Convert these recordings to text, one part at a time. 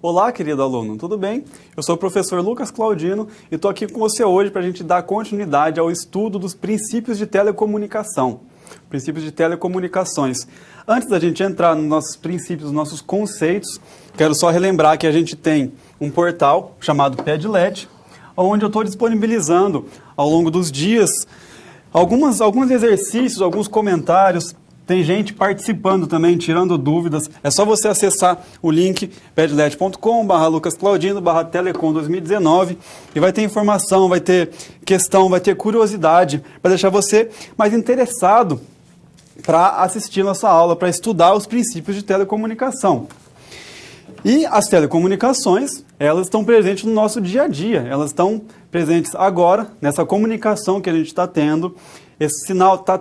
Olá, querido aluno, tudo bem? Eu sou o professor Lucas Claudino e estou aqui com você hoje para a gente dar continuidade ao estudo dos princípios de telecomunicação. Princípios de telecomunicações. Antes da gente entrar nos nossos princípios, nos nossos conceitos, quero só relembrar que a gente tem um portal chamado Padlet, onde eu estou disponibilizando ao longo dos dias alguns exercícios, alguns comentários. Tem gente participando também, tirando dúvidas. É só você acessar o link padlet.com/lucasclaudino/telecom2019 e vai ter informação, vai ter questão, vai ter curiosidade para deixar você mais interessado para assistir nossa aula, para estudar os princípios de telecomunicação. E as telecomunicações, elas estão presentes no nosso dia a dia, elas estão presentes agora, nessa comunicação que a gente está tendo. Esse sinal está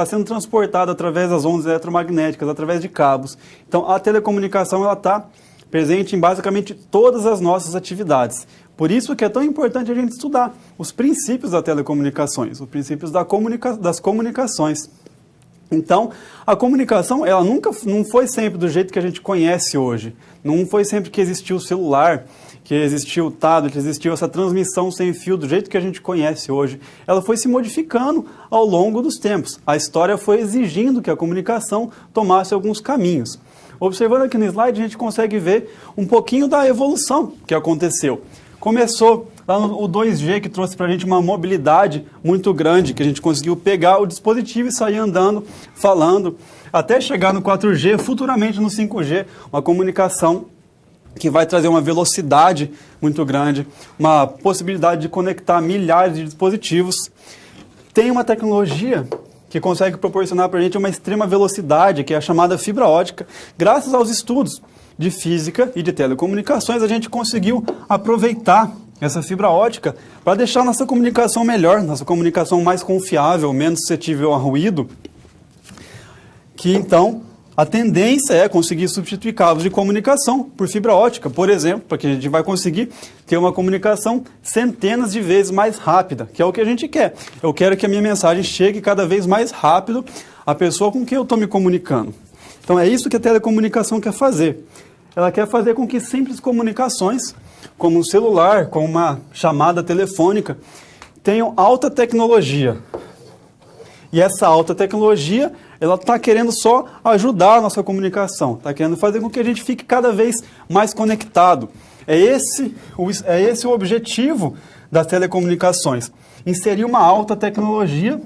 sendo transportado através das ondas eletromagnéticas, através de cabos. Então, a telecomunicação está presente em basicamente todas as nossas atividades. Por isso que é tão importante a gente estudar os princípios das telecomunicações, os princípios das comunicações. Então, a comunicação, ela não foi sempre do jeito que a gente conhece hoje. Não foi sempre que existiu o celular, que existiu o tablet, existiu essa transmissão sem fio do jeito que a gente conhece hoje. Ela foi se modificando ao longo dos tempos. A história foi exigindo que a comunicação tomasse alguns caminhos. Observando aqui no slide, a gente consegue ver um pouquinho da evolução que aconteceu. Começou lá no 2G, que trouxe para a gente uma mobilidade muito grande, que a gente conseguiu pegar o dispositivo e sair andando, falando, até chegar no 4G, futuramente no 5G, uma comunicação que vai trazer uma velocidade muito grande, uma possibilidade de conectar milhares de dispositivos. Tem uma tecnologia que consegue proporcionar para a gente uma extrema velocidade, que é a chamada fibra ótica. Graças aos estudos de física e de telecomunicações, a gente conseguiu aproveitar essa fibra ótica para deixar nossa comunicação melhor, nossa comunicação mais confiável, menos suscetível a ruído, que então a tendência é conseguir substituir cabos de comunicação por fibra ótica, por exemplo, porque a gente vai conseguir ter uma comunicação centenas de vezes mais rápida, que é o que a gente quer. Eu quero que a minha mensagem chegue cada vez mais rápido à pessoa com quem eu estou me comunicando. Então é isso que a telecomunicação quer fazer. Ela quer fazer com que simples comunicações, como um celular, como uma chamada telefônica, tenham alta tecnologia. E essa alta tecnologia, ela está querendo só ajudar a nossa comunicação, está querendo fazer com que a gente fique cada vez mais conectado. É esse o objetivo das telecomunicações, inserir uma alta tecnologia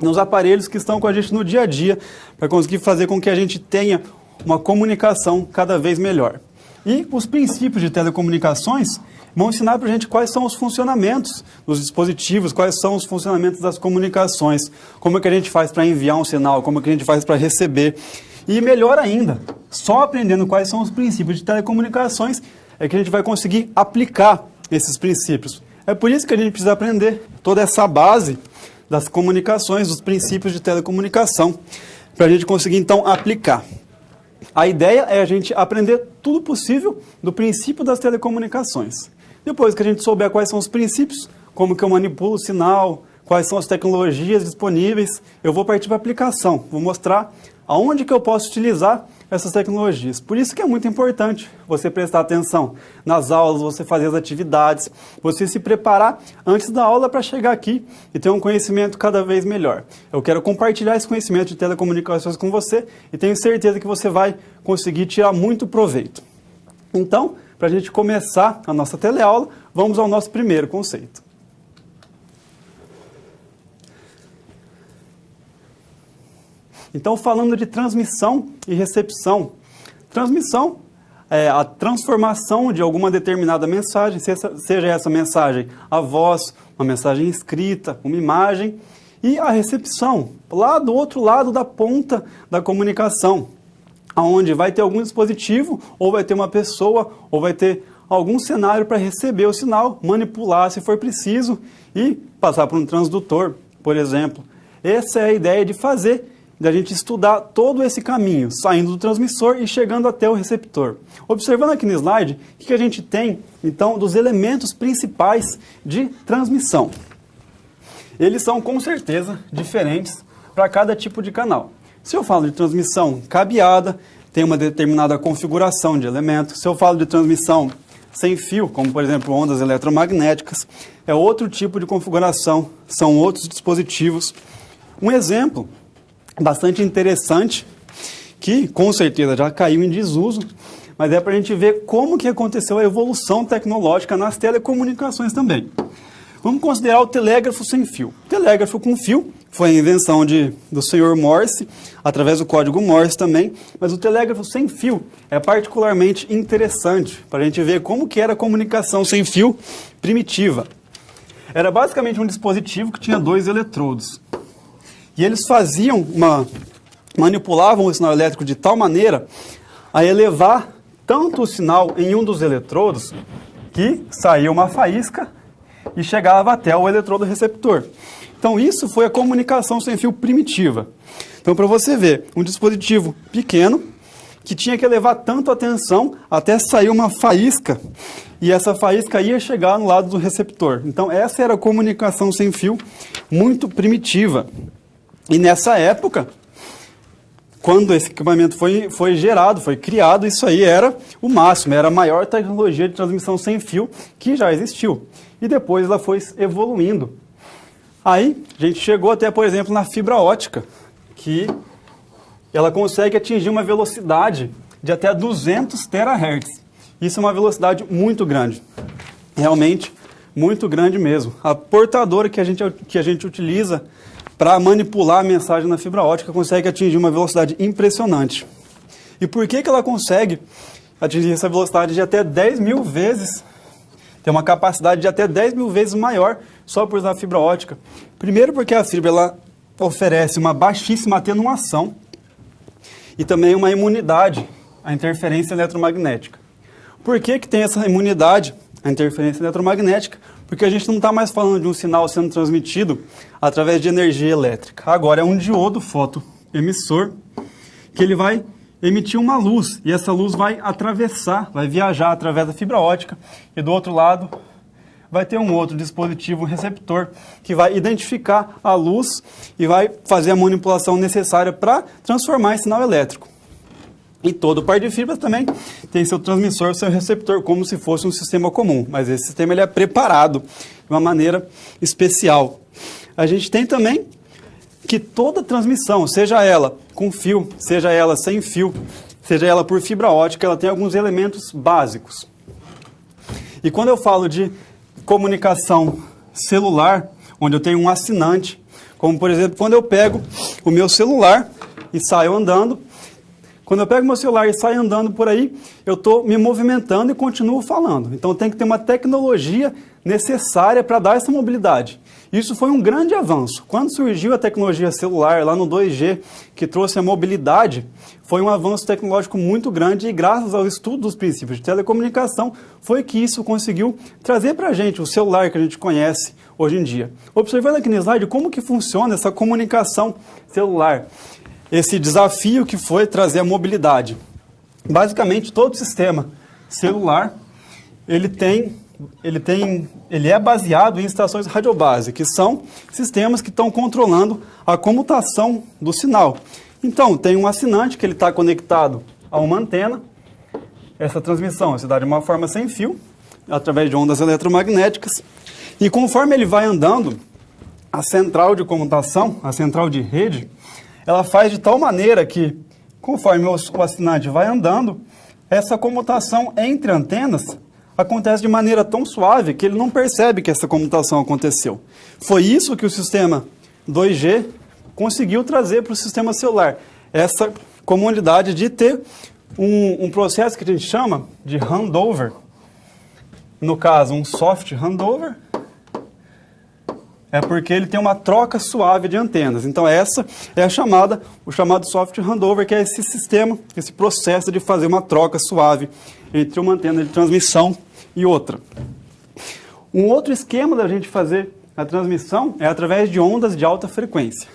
nos aparelhos que estão com a gente no dia a dia, para conseguir fazer com que a gente tenha uma comunicação cada vez melhor. E os princípios de telecomunicações vão ensinar para a gente quais são os funcionamentos dos dispositivos, quais são os funcionamentos das comunicações, como é que a gente faz para enviar um sinal, como é que a gente faz para receber. E melhor ainda, só aprendendo quais são os princípios de telecomunicações é que a gente vai conseguir aplicar esses princípios. É por isso que a gente precisa aprender toda essa base das comunicações, dos princípios de telecomunicação, para a gente conseguir então aplicar. A ideia é a gente aprender tudo possível do princípio das telecomunicações. Depois que a gente souber quais são os princípios, como que eu manipulo o sinal, quais são as tecnologias disponíveis, eu vou partir para a aplicação. Vou mostrar aonde que eu posso utilizar essas tecnologias. Por isso que é muito importante você prestar atenção nas aulas, você fazer as atividades, você se preparar antes da aula para chegar aqui e ter um conhecimento cada vez melhor. Eu quero compartilhar esse conhecimento de telecomunicações com você e tenho certeza que você vai conseguir tirar muito proveito. Então, para a gente começar a nossa teleaula, vamos ao nosso primeiro conceito. Então, falando de transmissão e recepção. Transmissão é a transformação de alguma determinada mensagem, seja essa mensagem a voz, uma mensagem escrita, uma imagem, e a recepção, lá do outro lado da ponta da comunicação, onde vai ter algum dispositivo, ou vai ter uma pessoa, ou vai ter algum cenário para receber o sinal, manipular se for preciso, e passar por um transdutor, por exemplo. Essa é a ideia de a gente estudar todo esse caminho, saindo do transmissor e chegando até o receptor. Observando aqui no slide, o que a gente tem, então, dos elementos principais de transmissão. Eles são, com certeza, diferentes para cada tipo de canal. Se eu falo de transmissão cabeada, tem uma determinada configuração de elementos. Se eu falo de transmissão sem fio, como por exemplo ondas eletromagnéticas, é outro tipo de configuração, são outros dispositivos. Um exemplo bastante interessante, que com certeza já caiu em desuso, mas é para a gente ver como que aconteceu a evolução tecnológica nas telecomunicações também. Vamos considerar o telégrafo sem fio. O telégrafo com fio foi a invenção do senhor Morse, através do código Morse também, mas o telégrafo sem fio é particularmente interessante para a gente ver como que era a comunicação sem fio primitiva. Era basicamente um dispositivo que tinha 2 eletrodos. E eles manipulavam o sinal elétrico de tal maneira a elevar tanto o sinal em um dos eletrodos que saía uma faísca e chegava até o eletrodo receptor. Então isso foi a comunicação sem fio primitiva. Então para você ver, um dispositivo pequeno que tinha que levar tanto a tensão até sair uma faísca e essa faísca ia chegar no lado do receptor. Então essa era a comunicação sem fio muito primitiva. E nessa época, quando esse equipamento foi gerado, foi criado, isso aí era o máximo, era a maior tecnologia de transmissão sem fio que já existiu. E depois ela foi evoluindo. Aí a gente chegou até, por exemplo, na fibra ótica, que ela consegue atingir uma velocidade de até 200 terahertz. Isso é uma velocidade muito grande, realmente muito grande mesmo. A portadora que a gente utiliza para manipular a mensagem na fibra ótica consegue atingir uma velocidade impressionante. E por que ela consegue atingir essa velocidade de até 10 mil vezes? Tem uma capacidade de até 10 mil vezes maior só por usar fibra ótica. Primeiro porque a fibra ela oferece uma baixíssima atenuação e também uma imunidade à interferência eletromagnética. Por que tem essa imunidade à interferência eletromagnética? Porque a gente não está mais falando de um sinal sendo transmitido através de energia elétrica. Agora é um diodo fotoemissor que ele vai emitir uma luz e essa luz vai atravessar, vai viajar através da fibra ótica e do outro lado vai ter um outro dispositivo receptor que vai identificar a luz e vai fazer a manipulação necessária para transformar em sinal elétrico. E todo par de fibras também tem seu transmissor, seu receptor, como se fosse um sistema comum. Mas esse sistema ele é preparado de uma maneira especial. A gente tem também que toda transmissão, seja ela com fio, seja ela sem fio, seja ela por fibra ótica, ela tem alguns elementos básicos. E quando eu falo de comunicação celular, onde eu tenho um assinante, como por exemplo, quando eu pego o meu celular e saio andando, quando eu pego meu celular e saio andando por aí, eu estou me movimentando e continuo falando. Então tem que ter uma tecnologia necessária para dar essa mobilidade. Isso foi um grande avanço. Quando surgiu a tecnologia celular lá no 2G, que trouxe a mobilidade, foi um avanço tecnológico muito grande e graças ao estudo dos princípios de telecomunicação foi que isso conseguiu trazer para a gente o celular que a gente conhece hoje em dia. Observando aqui no slide como que funciona essa comunicação celular. Esse desafio que foi trazer a mobilidade. Basicamente, todo sistema celular, ele é baseado em estações radiobase, que são sistemas que estão controlando a comutação do sinal. Então, tem um assinante que ele está conectado a uma antena. Essa transmissão se dá de uma forma sem fio, através de ondas eletromagnéticas. E conforme ele vai andando, a central de comutação, a central de rede, ela faz de tal maneira que, conforme o assinante vai andando, essa comutação entre antenas acontece de maneira tão suave que ele não percebe que essa comutação aconteceu. Foi isso que o sistema 2G conseguiu trazer para o sistema celular. Essa comodidade de ter um processo que a gente chama de handover. No caso, um soft handover. É porque ele tem uma troca suave de antenas. Então essa é o chamado soft handover, que é esse sistema, esse processo de fazer uma troca suave entre uma antena de transmissão e outra. Um outro esquema da gente fazer a transmissão é através de ondas de alta frequência.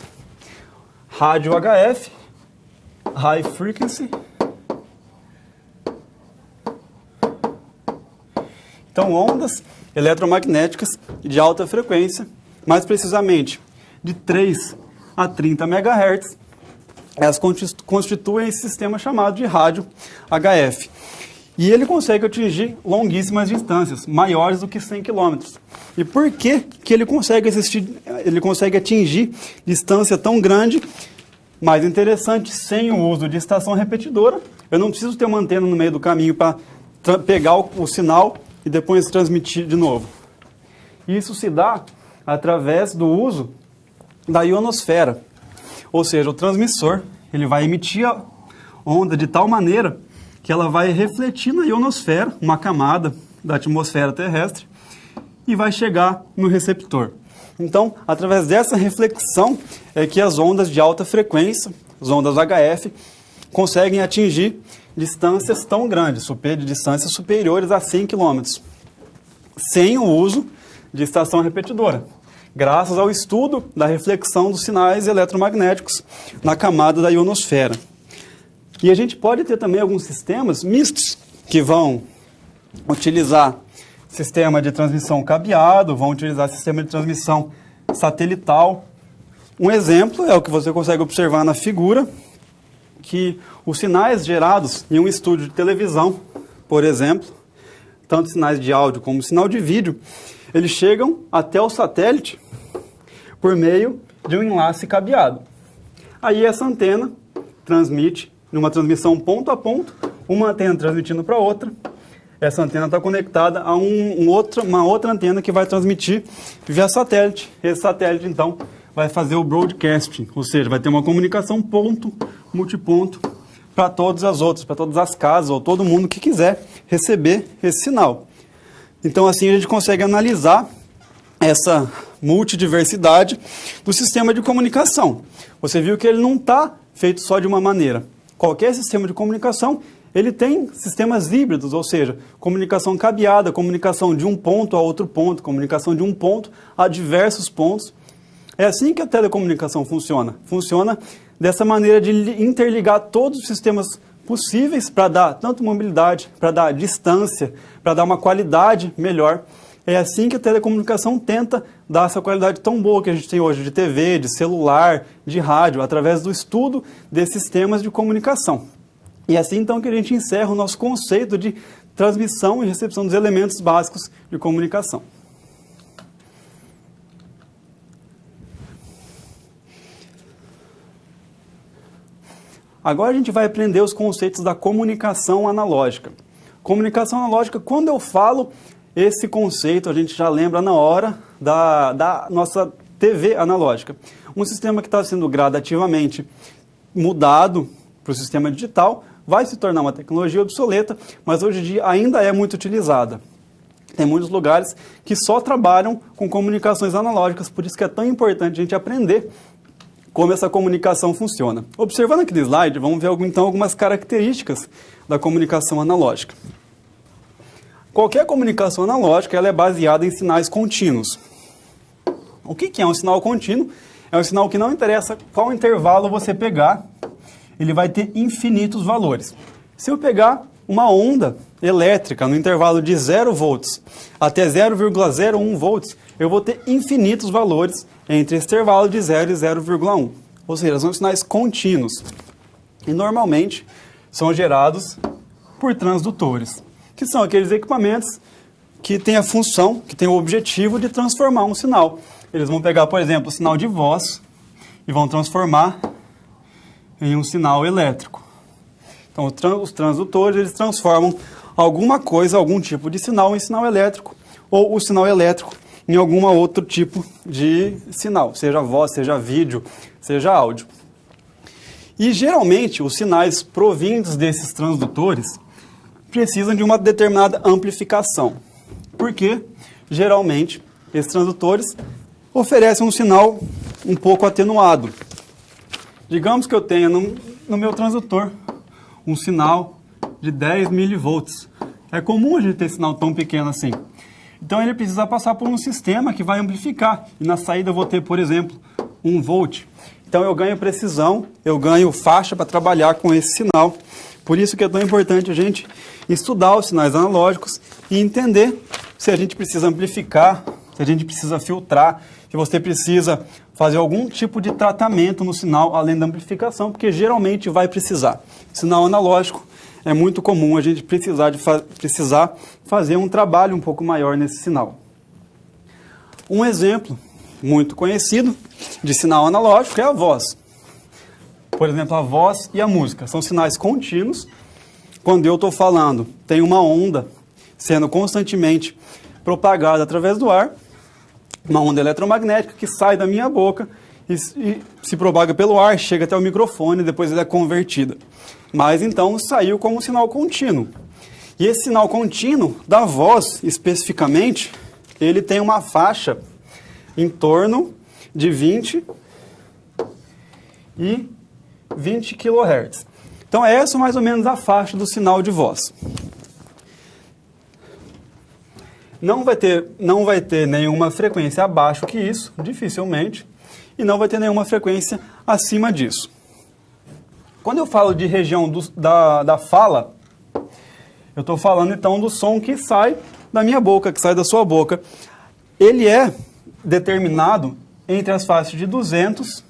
Rádio HF, High Frequency. Então ondas eletromagnéticas de alta frequência, mais precisamente de 3 a 30 MHz, elas constituem esse sistema chamado de rádio HF. E ele consegue atingir longuíssimas distâncias, maiores do que 100 km. E por que ele consegue atingir distância tão grande? Mais interessante, sem o uso de estação repetidora. Eu não preciso ter uma antena no meio do caminho para pegar o sinal e depois transmitir de novo. Isso se dá através do uso da ionosfera. Ou seja, o transmissor ele vai emitir a onda de tal maneira que ela vai refletir na ionosfera, uma camada da atmosfera terrestre, e vai chegar no receptor. Então, através dessa reflexão é que as ondas de alta frequência, as ondas HF, conseguem atingir distâncias tão grandes, distâncias superiores a 100 km, sem o uso de estação repetidora, graças ao estudo da reflexão dos sinais eletromagnéticos na camada da ionosfera. E a gente pode ter também alguns sistemas mistos que vão utilizar sistema de transmissão cabeado, vão utilizar sistema de transmissão satelital. Um exemplo é o que você consegue observar na figura, que os sinais gerados em um estúdio de televisão, por exemplo, tanto sinais de áudio como sinal de vídeo, eles chegam até o satélite por meio de um enlace cabeado. Aí essa antena transmite numa transmissão ponto a ponto, uma antena transmitindo para outra. Essa antena está conectada a uma outra antena que vai transmitir via satélite. Esse satélite, então, vai fazer o broadcasting, ou seja, vai ter uma comunicação ponto, multiponto, para todas as outras, para todas as casas, ou todo mundo que quiser receber esse sinal. Então, assim, a gente consegue analisar essa multidiversidade do sistema de comunicação. Você viu que ele não está feito só de uma maneira. Qualquer sistema de comunicação, ele tem sistemas híbridos, ou seja, comunicação cabeada, comunicação de um ponto a outro ponto, comunicação de um ponto a diversos pontos. É assim que a telecomunicação funciona. Funciona dessa maneira de interligar todos os sistemas possíveis para dar tanto mobilidade, para dar distância, para dar uma qualidade melhor. É assim que a telecomunicação tenta dar essa qualidade tão boa que a gente tem hoje de TV, de celular, de rádio, através do estudo desses sistemas de comunicação. E é assim, então, que a gente encerra o nosso conceito de transmissão e recepção dos elementos básicos de comunicação. Agora a gente vai aprender os conceitos da comunicação analógica. Comunicação analógica, quando eu falo esse conceito, a gente já lembra na hora da nossa TV analógica. Um sistema que está sendo gradativamente mudado para o sistema digital, vai se tornar uma tecnologia obsoleta, mas hoje em dia ainda é muito utilizada. Tem muitos lugares que só trabalham com comunicações analógicas, por isso que é tão importante a gente aprender como essa comunicação funciona. Observando aqui no slide, vamos ver então algumas características da comunicação analógica. Qualquer comunicação analógica ela é baseada em sinais contínuos. O que é um sinal contínuo? É um sinal que não interessa qual intervalo você pegar, ele vai ter infinitos valores. Se eu pegar uma onda elétrica no intervalo de 0 volts até 0,01 volts, eu vou ter infinitos valores entre esse intervalo de 0 e 0,1. Ou seja, são sinais contínuos. E normalmente são gerados por transdutores, que são aqueles equipamentos que têm a função, que têm o objetivo de transformar um sinal. Eles vão pegar, por exemplo, o sinal de voz e vão transformar em um sinal elétrico. Então, os transdutores, eles transformam alguma coisa, algum tipo de sinal em sinal elétrico, ou o sinal elétrico em algum outro tipo de sinal, seja voz, seja vídeo, seja áudio. E, geralmente, os sinais provindos desses transdutores precisam de uma determinada amplificação. Porque, geralmente, esses transdutores oferecem um sinal um pouco atenuado. Digamos que eu tenha no meu transdutor um sinal de 10 milivolts. É comum a gente ter sinal tão pequeno assim. Então ele precisa passar por um sistema que vai amplificar. E na saída eu vou ter, por exemplo, 1 volt. Então eu ganho precisão, eu ganho faixa para trabalhar com esse sinal. Por isso que é tão importante a gente estudar os sinais analógicos e entender se a gente precisa amplificar, se a gente precisa filtrar, que você precisa fazer algum tipo de tratamento no sinal, além da amplificação, porque geralmente vai precisar. Sinal analógico, é muito comum a gente precisar fazer um trabalho um pouco maior nesse sinal. Um exemplo muito conhecido de sinal analógico é a voz. Por exemplo, a voz e a música são sinais contínuos. Quando eu estou falando, tem uma onda sendo constantemente propagada através do ar, uma onda eletromagnética que sai da minha boca e se propaga pelo ar, chega até o microfone e depois ele é convertida. Mas então saiu como um sinal contínuo. E esse sinal contínuo da voz, especificamente, ele tem uma faixa em torno de 20 e 20 kHz. Então essa é mais ou menos a faixa do sinal de voz. Não vai ter nenhuma frequência abaixo que isso, dificilmente, e não vai ter nenhuma frequência acima disso. Quando eu falo de região da fala, eu estou falando então do som que sai da minha boca, que sai da sua boca. Ele é determinado entre as faixas de 200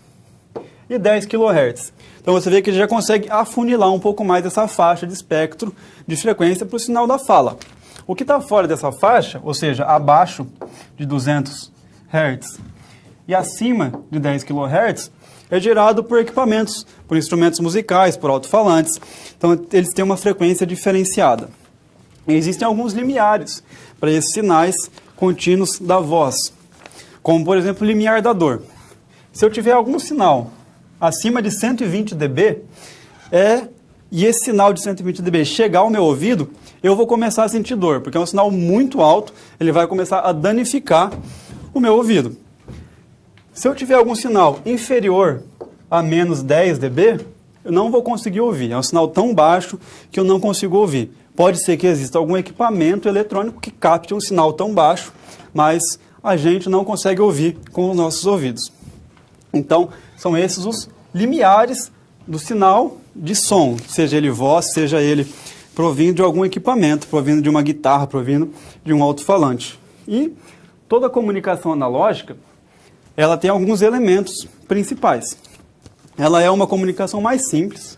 e 10 kHz. Então você vê que ele já consegue afunilar um pouco mais essa faixa de espectro de frequência para o sinal da fala. O que está fora dessa faixa, ou seja, abaixo de 200 Hz e acima de 10 kHz, é gerado por equipamentos, por instrumentos musicais, por alto-falantes. Então eles têm uma frequência diferenciada. E existem alguns limiares para esses sinais contínuos da voz, como por exemplo o limiar da dor. Se eu tiver algum sinal acima de 120 dB, e esse sinal de 120 dB chegar ao meu ouvido, eu vou começar a sentir dor, porque é um sinal muito alto, ele vai começar a danificar o meu ouvido. Se eu tiver algum sinal inferior a menos 10 dB, eu não vou conseguir ouvir. É um sinal tão baixo que eu não consigo ouvir. Pode ser que exista algum equipamento eletrônico que capte um sinal tão baixo, mas a gente não consegue ouvir com os nossos ouvidos. Então, são esses os limiares do sinal de som, seja ele voz, seja ele provindo de algum equipamento, provindo de uma guitarra, provindo de um alto-falante. E toda comunicação analógica, ela tem alguns elementos principais. Ela é uma comunicação mais simples,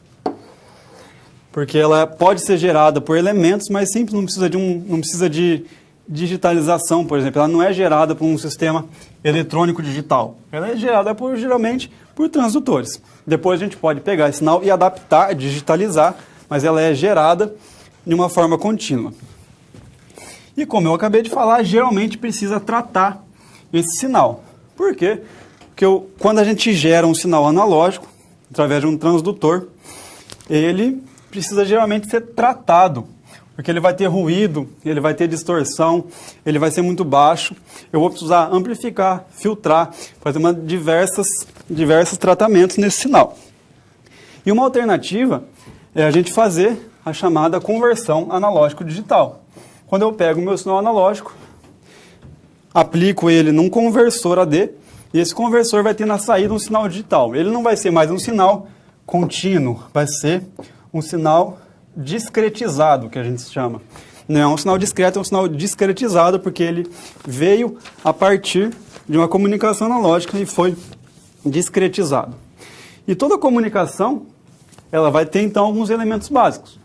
porque ela pode ser gerada por elementos mais simples, não precisa de digitalização, por exemplo. Ela não é gerada por um sistema eletrônico digital. Ela é gerada geralmente por transdutores. Depois a gente pode pegar esse sinal e adaptar, digitalizar, mas ela é gerada de uma forma contínua. E como eu acabei de falar, geralmente precisa tratar esse sinal. Por quê? Porque quando a gente gera um sinal analógico, através de um transdutor, ele precisa geralmente ser tratado, porque ele vai ter ruído, ele vai ter distorção, ele vai ser muito baixo. Eu vou precisar amplificar, filtrar, fazer diversos tratamentos nesse sinal. E uma alternativa é a gente fazer a chamada conversão analógico-digital. Quando eu pego o meu sinal analógico, aplico ele num conversor AD, e esse conversor vai ter na saída um sinal digital. Ele não vai ser mais um sinal contínuo, vai ser um sinal discretizado, que a gente chama. Não é um sinal discreto, é um sinal discretizado, porque ele veio a partir de uma comunicação analógica e foi discretizado. E toda comunicação, ela vai ter então alguns elementos básicos,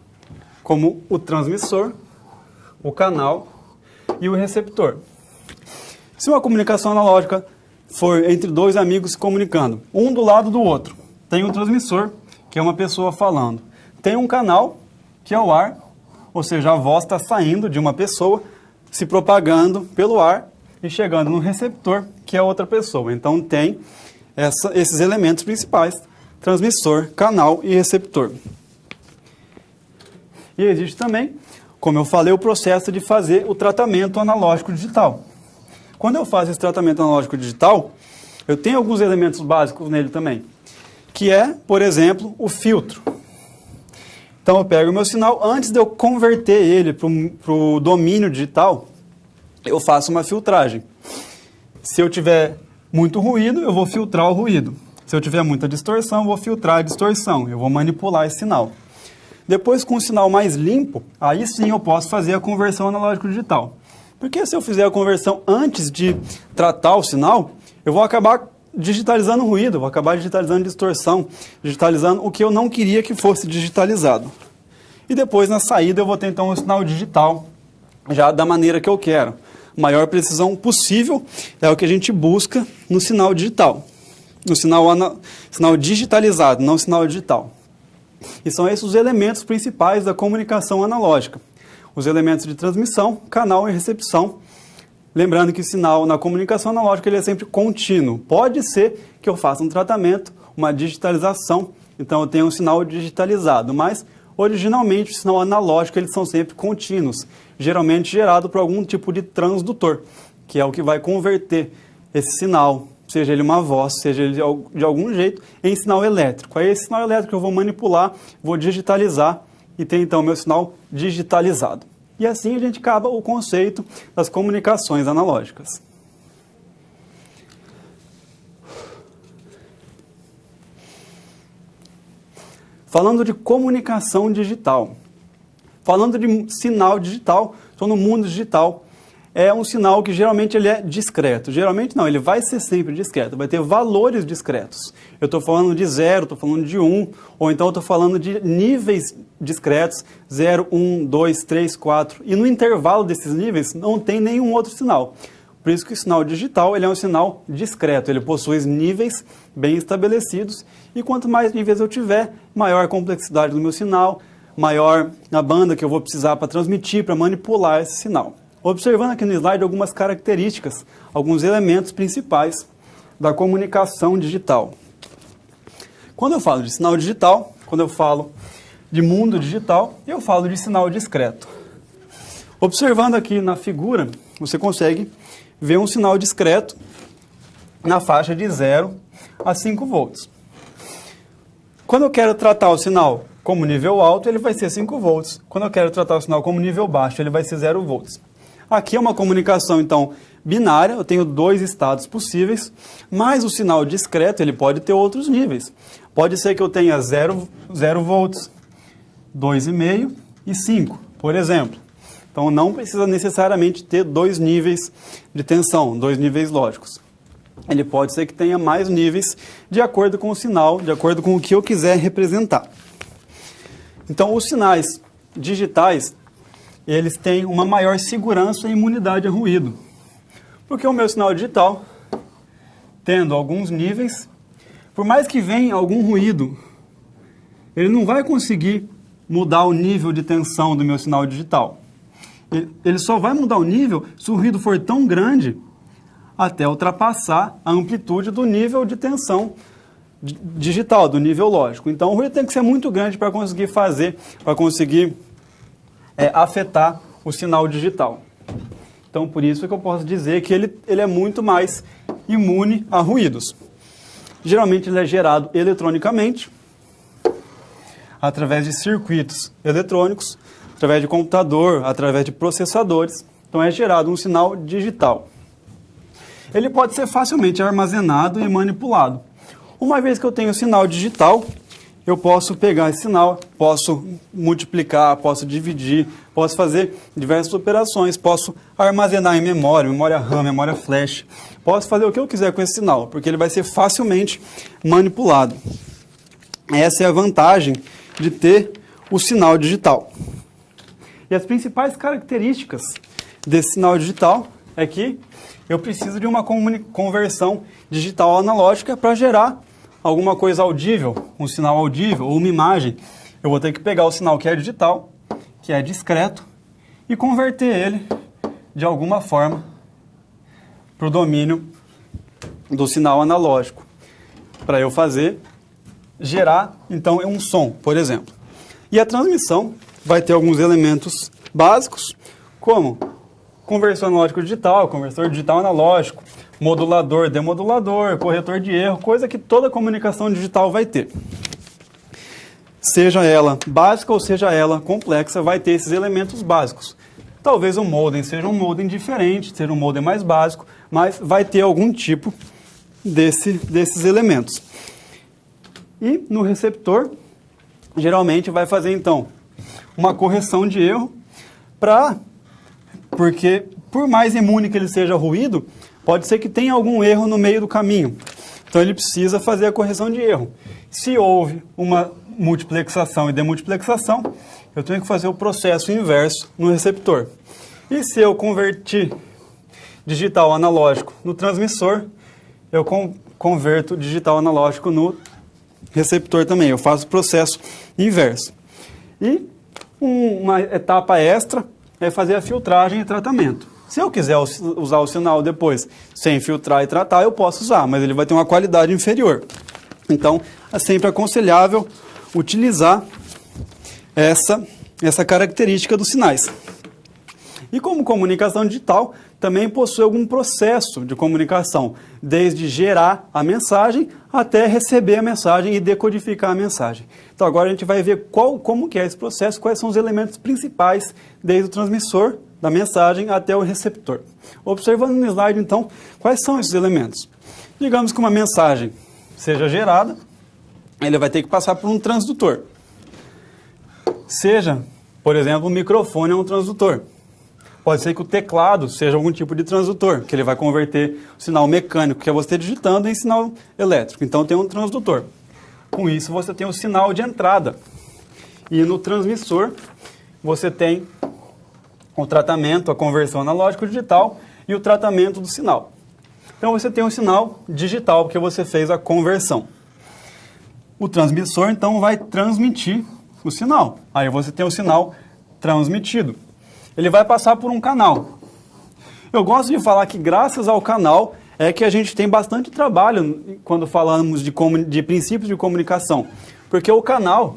como o transmissor, o canal e o receptor. Se uma comunicação analógica for entre dois amigos se comunicando, um do lado do outro, tem um transmissor, que é uma pessoa falando. Tem um canal, que é o ar, ou seja, a voz está saindo de uma pessoa, se propagando pelo ar e chegando no receptor, que é outra pessoa. Então tem esses elementos principais, transmissor, canal e receptor. E existe também, como eu falei, o processo de fazer o tratamento analógico digital. Quando eu faço esse tratamento analógico digital, eu tenho alguns elementos básicos nele também, que é, por exemplo, o filtro. Então eu pego o meu sinal, antes de eu converter ele para o domínio digital, eu faço uma filtragem. Se eu tiver muito ruído, eu vou filtrar o ruído. Se eu tiver muita distorção, eu vou filtrar a distorção, eu vou manipular esse sinal. Depois, com o sinal mais limpo, aí sim eu posso fazer a conversão analógico-digital. Porque se eu fizer a conversão antes de tratar o sinal, eu vou acabar digitalizando ruído, vou acabar digitalizando distorção, digitalizando o que eu não queria que fosse digitalizado. E depois, na saída, eu vou ter, então, um sinal digital, já da maneira que eu quero. Maior precisão possível é o que a gente busca no sinal digital. No sinal digitalizado, não sinal digital. E são esses os elementos principais da comunicação analógica. Os elementos de transmissão, canal e recepção. Lembrando que o sinal na comunicação analógica ele é sempre contínuo. Pode ser que eu faça um tratamento, uma digitalização, então eu tenho um sinal digitalizado, mas originalmente o sinal analógico eles são sempre contínuos, geralmente gerado por algum tipo de transdutor, que é o que vai converter esse sinal, seja ele uma voz, seja ele de algum jeito, em sinal elétrico. Aí esse sinal elétrico eu vou manipular, vou digitalizar e ter então meu sinal digitalizado. E assim a gente acaba o conceito das comunicações analógicas. Falando de comunicação digital, falando de sinal digital, estou no mundo digital, é um sinal que geralmente ele é discreto. Geralmente não, ele vai ser sempre discreto, vai ter valores discretos. Eu estou falando de 0, estou falando de 1, ou então estou falando de níveis discretos, 0, 1, 2, 3, 4. E no intervalo desses níveis não tem nenhum outro sinal. Por isso que o sinal digital ele é um sinal discreto, ele possui níveis bem estabelecidos. E quanto mais níveis eu tiver, maior a complexidade do meu sinal, maior a banda que eu vou precisar para transmitir, para manipular esse sinal. Observando aqui no slide algumas características, alguns elementos principais da comunicação digital. Quando eu falo de sinal digital, quando eu falo de mundo digital, eu falo de sinal discreto. Observando aqui na figura, você consegue ver um sinal discreto na faixa de 0 a 5 volts. Quando eu quero tratar o sinal como nível alto, ele vai ser 5 volts. Quando eu quero tratar o sinal como nível baixo, ele vai ser 0 volts. Aqui é uma comunicação, então, binária, eu tenho 2 estados possíveis, mas o sinal discreto ele pode ter outros níveis. Pode ser que eu tenha 0 volts, 2,5 e 5, por exemplo. Então, não precisa necessariamente ter 2 níveis de tensão, 2 níveis lógicos. Ele pode ser que tenha mais níveis de acordo com o sinal, de acordo com o que eu quiser representar. Então, os sinais digitais, eles têm uma maior segurança e imunidade a ruído. Porque o meu sinal digital, tendo alguns níveis, por mais que venha algum ruído, ele não vai conseguir mudar o nível de tensão do meu sinal digital. Ele só vai mudar o nível se o ruído for tão grande até ultrapassar a amplitude do nível de tensão digital, do nível lógico. Então o ruído tem que ser muito grande para conseguir afetar o sinal digital. Então por isso que eu posso dizer que ele é muito mais imune a ruídos. Geralmente ele é gerado eletronicamente, através de circuitos eletrônicos, através de computador, através de processadores. Então é gerado um sinal digital. Ele pode ser facilmente armazenado e manipulado. Uma vez que eu tenho o sinal digital, eu posso pegar esse sinal, posso multiplicar, posso dividir, posso fazer diversas operações, posso armazenar em memória, memória RAM, memória flash. Posso fazer o que eu quiser com esse sinal, porque ele vai ser facilmente manipulado. Essa é a vantagem de ter o sinal digital. E as principais características desse sinal digital é que eu preciso de uma conversão digital analógica para gerar alguma coisa audível, um sinal audível ou uma imagem. Eu vou ter que pegar o sinal que é digital, que é discreto, e converter ele de alguma forma para o domínio do sinal analógico, para eu gerar então um som, por exemplo. E a transmissão vai ter alguns elementos básicos, como conversor analógico digital, conversor digital analógico, modulador, demodulador, corretor de erro, coisa que toda comunicação digital vai ter. Seja ela básica ou seja ela complexa, vai ter esses elementos básicos. Talvez o modem seja um modem diferente, seja um modem mais básico, mas vai ter algum tipo desses elementos. E no receptor, geralmente vai fazer então uma correção de erro, porque por mais imune que ele seja ao ruído, pode ser que tenha algum erro no meio do caminho. Então ele precisa fazer a correção de erro. Se houve uma multiplexação e demultiplexação, eu tenho que fazer o processo inverso no receptor. E se eu convertir digital analógico no transmissor, eu converto digital analógico no receptor também. Eu faço o processo inverso. E uma etapa extra é fazer a filtragem e tratamento. Se eu quiser usar o sinal depois sem filtrar e tratar, eu posso usar, mas ele vai ter uma qualidade inferior. Então, é sempre aconselhável utilizar essa característica dos sinais. E como comunicação digital, também possui algum processo de comunicação, desde gerar a mensagem até receber a mensagem e decodificar a mensagem. Então agora a gente vai ver como que é esse processo, quais são os elementos principais, desde o transmissor da mensagem até o receptor. Observando no slide, então, quais são esses elementos. Digamos que uma mensagem seja gerada, ele vai ter que passar por um transdutor. Seja, por exemplo, o microfone é um transdutor. Pode ser que o teclado seja algum tipo de transdutor, que ele vai converter o sinal mecânico que é você digitando em sinal elétrico. Então tem um transdutor. Com isso você tem o sinal de entrada. E no transmissor você tem o tratamento, a conversão analógico-digital e o tratamento do sinal. Então você tem um sinal digital porque você fez a conversão. O transmissor então vai transmitir o sinal. Aí você tem o sinal transmitido. Ele vai passar por um canal. Eu gosto de falar que graças ao canal é que a gente tem bastante trabalho quando falamos de princípios de comunicação. Porque o canal,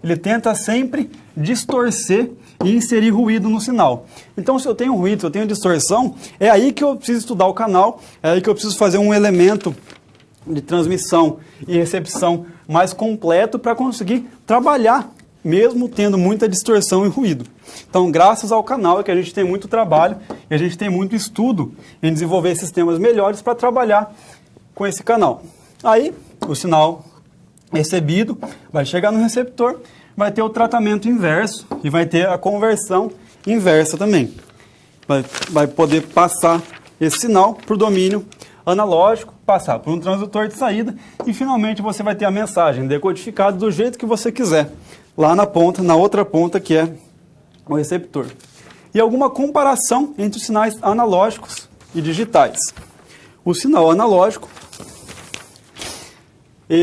ele tenta sempre distorcer e inserir ruído no sinal. Então, se eu tenho ruído, se eu tenho distorção, é aí que eu preciso estudar o canal, é aí que eu preciso fazer um elemento de transmissão e recepção mais completo para conseguir trabalhar, mesmo tendo muita distorção e ruído. Então, graças ao canal é que a gente tem muito trabalho e a gente tem muito estudo em desenvolver sistemas melhores para trabalhar com esse canal. Aí, o sinal recebido vai chegar no receptor, vai ter o tratamento inverso e vai ter a conversão inversa também. Vai poder passar esse sinal para o domínio analógico, passar por um transdutor de saída e finalmente você vai ter a mensagem decodificada do jeito que você quiser, lá na ponta, na outra ponta que é o receptor. E alguma comparação entre os sinais analógicos e digitais. O sinal analógico,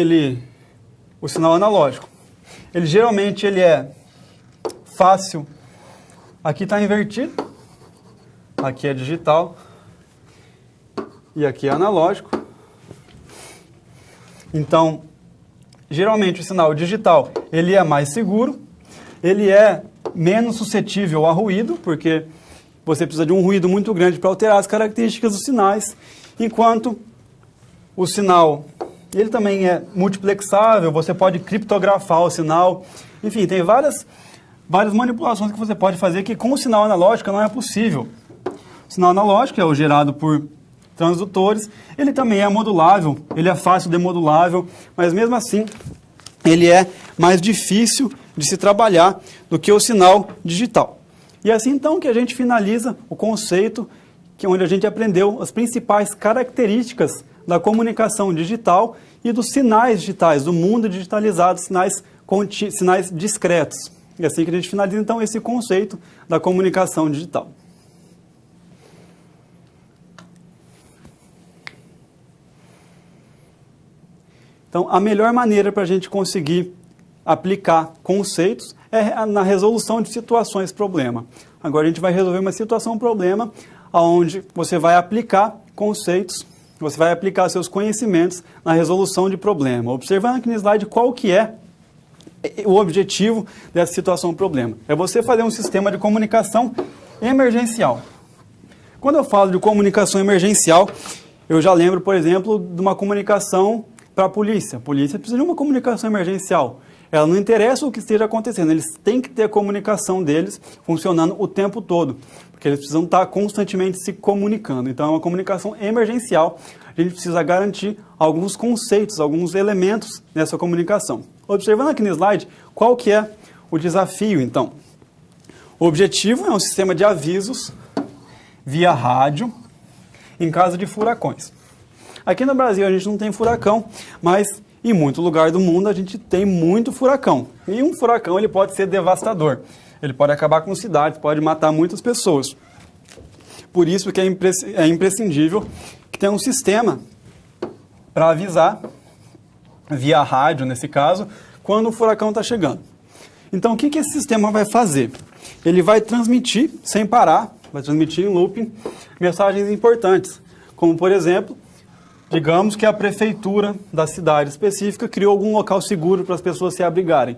ele geralmente é fácil. Aqui está invertido, aqui é digital e aqui é analógico. Então, geralmente o sinal digital ele é mais seguro, ele é menos suscetível a ruído, porque você precisa de um ruído muito grande para alterar as características dos sinais, enquanto o sinal ele também é multiplexável, você pode criptografar o sinal, enfim, tem várias manipulações que você pode fazer que com o sinal analógico não é possível. O sinal analógico é o gerado por transdutores, ele também é modulável, ele é fácil demodulável, mas mesmo assim ele é mais difícil de se trabalhar do que o sinal digital. E é assim então que a gente finaliza o conceito onde a gente aprendeu as principais características da comunicação digital e dos sinais digitais, do mundo digitalizado, sinais discretos. E é assim que a gente finaliza então esse conceito da comunicação digital. Então, a melhor maneira para a gente conseguir aplicar conceitos é na resolução de situações-problema. Agora a gente vai resolver uma situação-problema onde você vai aplicar conceitos, você vai aplicar seus conhecimentos na resolução de problema. Observando aqui no slide qual que é o objetivo dessa situação-problema. É você fazer um sistema de comunicação emergencial. Quando eu falo de comunicação emergencial, eu já lembro, por exemplo, de uma comunicação para a polícia. A polícia precisa de uma comunicação emergencial. Ela não interessa o que esteja acontecendo, eles têm que ter a comunicação deles funcionando o tempo todo, porque eles precisam estar constantemente se comunicando. Então é uma comunicação emergencial, a gente precisa garantir alguns conceitos, alguns elementos nessa comunicação. Observando aqui no slide, qual que é o desafio então? O objetivo é um sistema de avisos via rádio em caso de furacões. Aqui no Brasil a gente não tem furacão, mas em muito lugar do mundo a gente tem muito furacão. E um furacão ele pode ser devastador. Ele pode acabar com cidades, pode matar muitas pessoas. Por isso que é imprescindível que tenha um sistema para avisar, via rádio nesse caso, quando o furacão está chegando. Então o que esse sistema vai fazer? Ele vai transmitir, sem parar, vai transmitir em looping, mensagens importantes. Como, por exemplo, digamos que a prefeitura da cidade específica criou algum local seguro para as pessoas se abrigarem.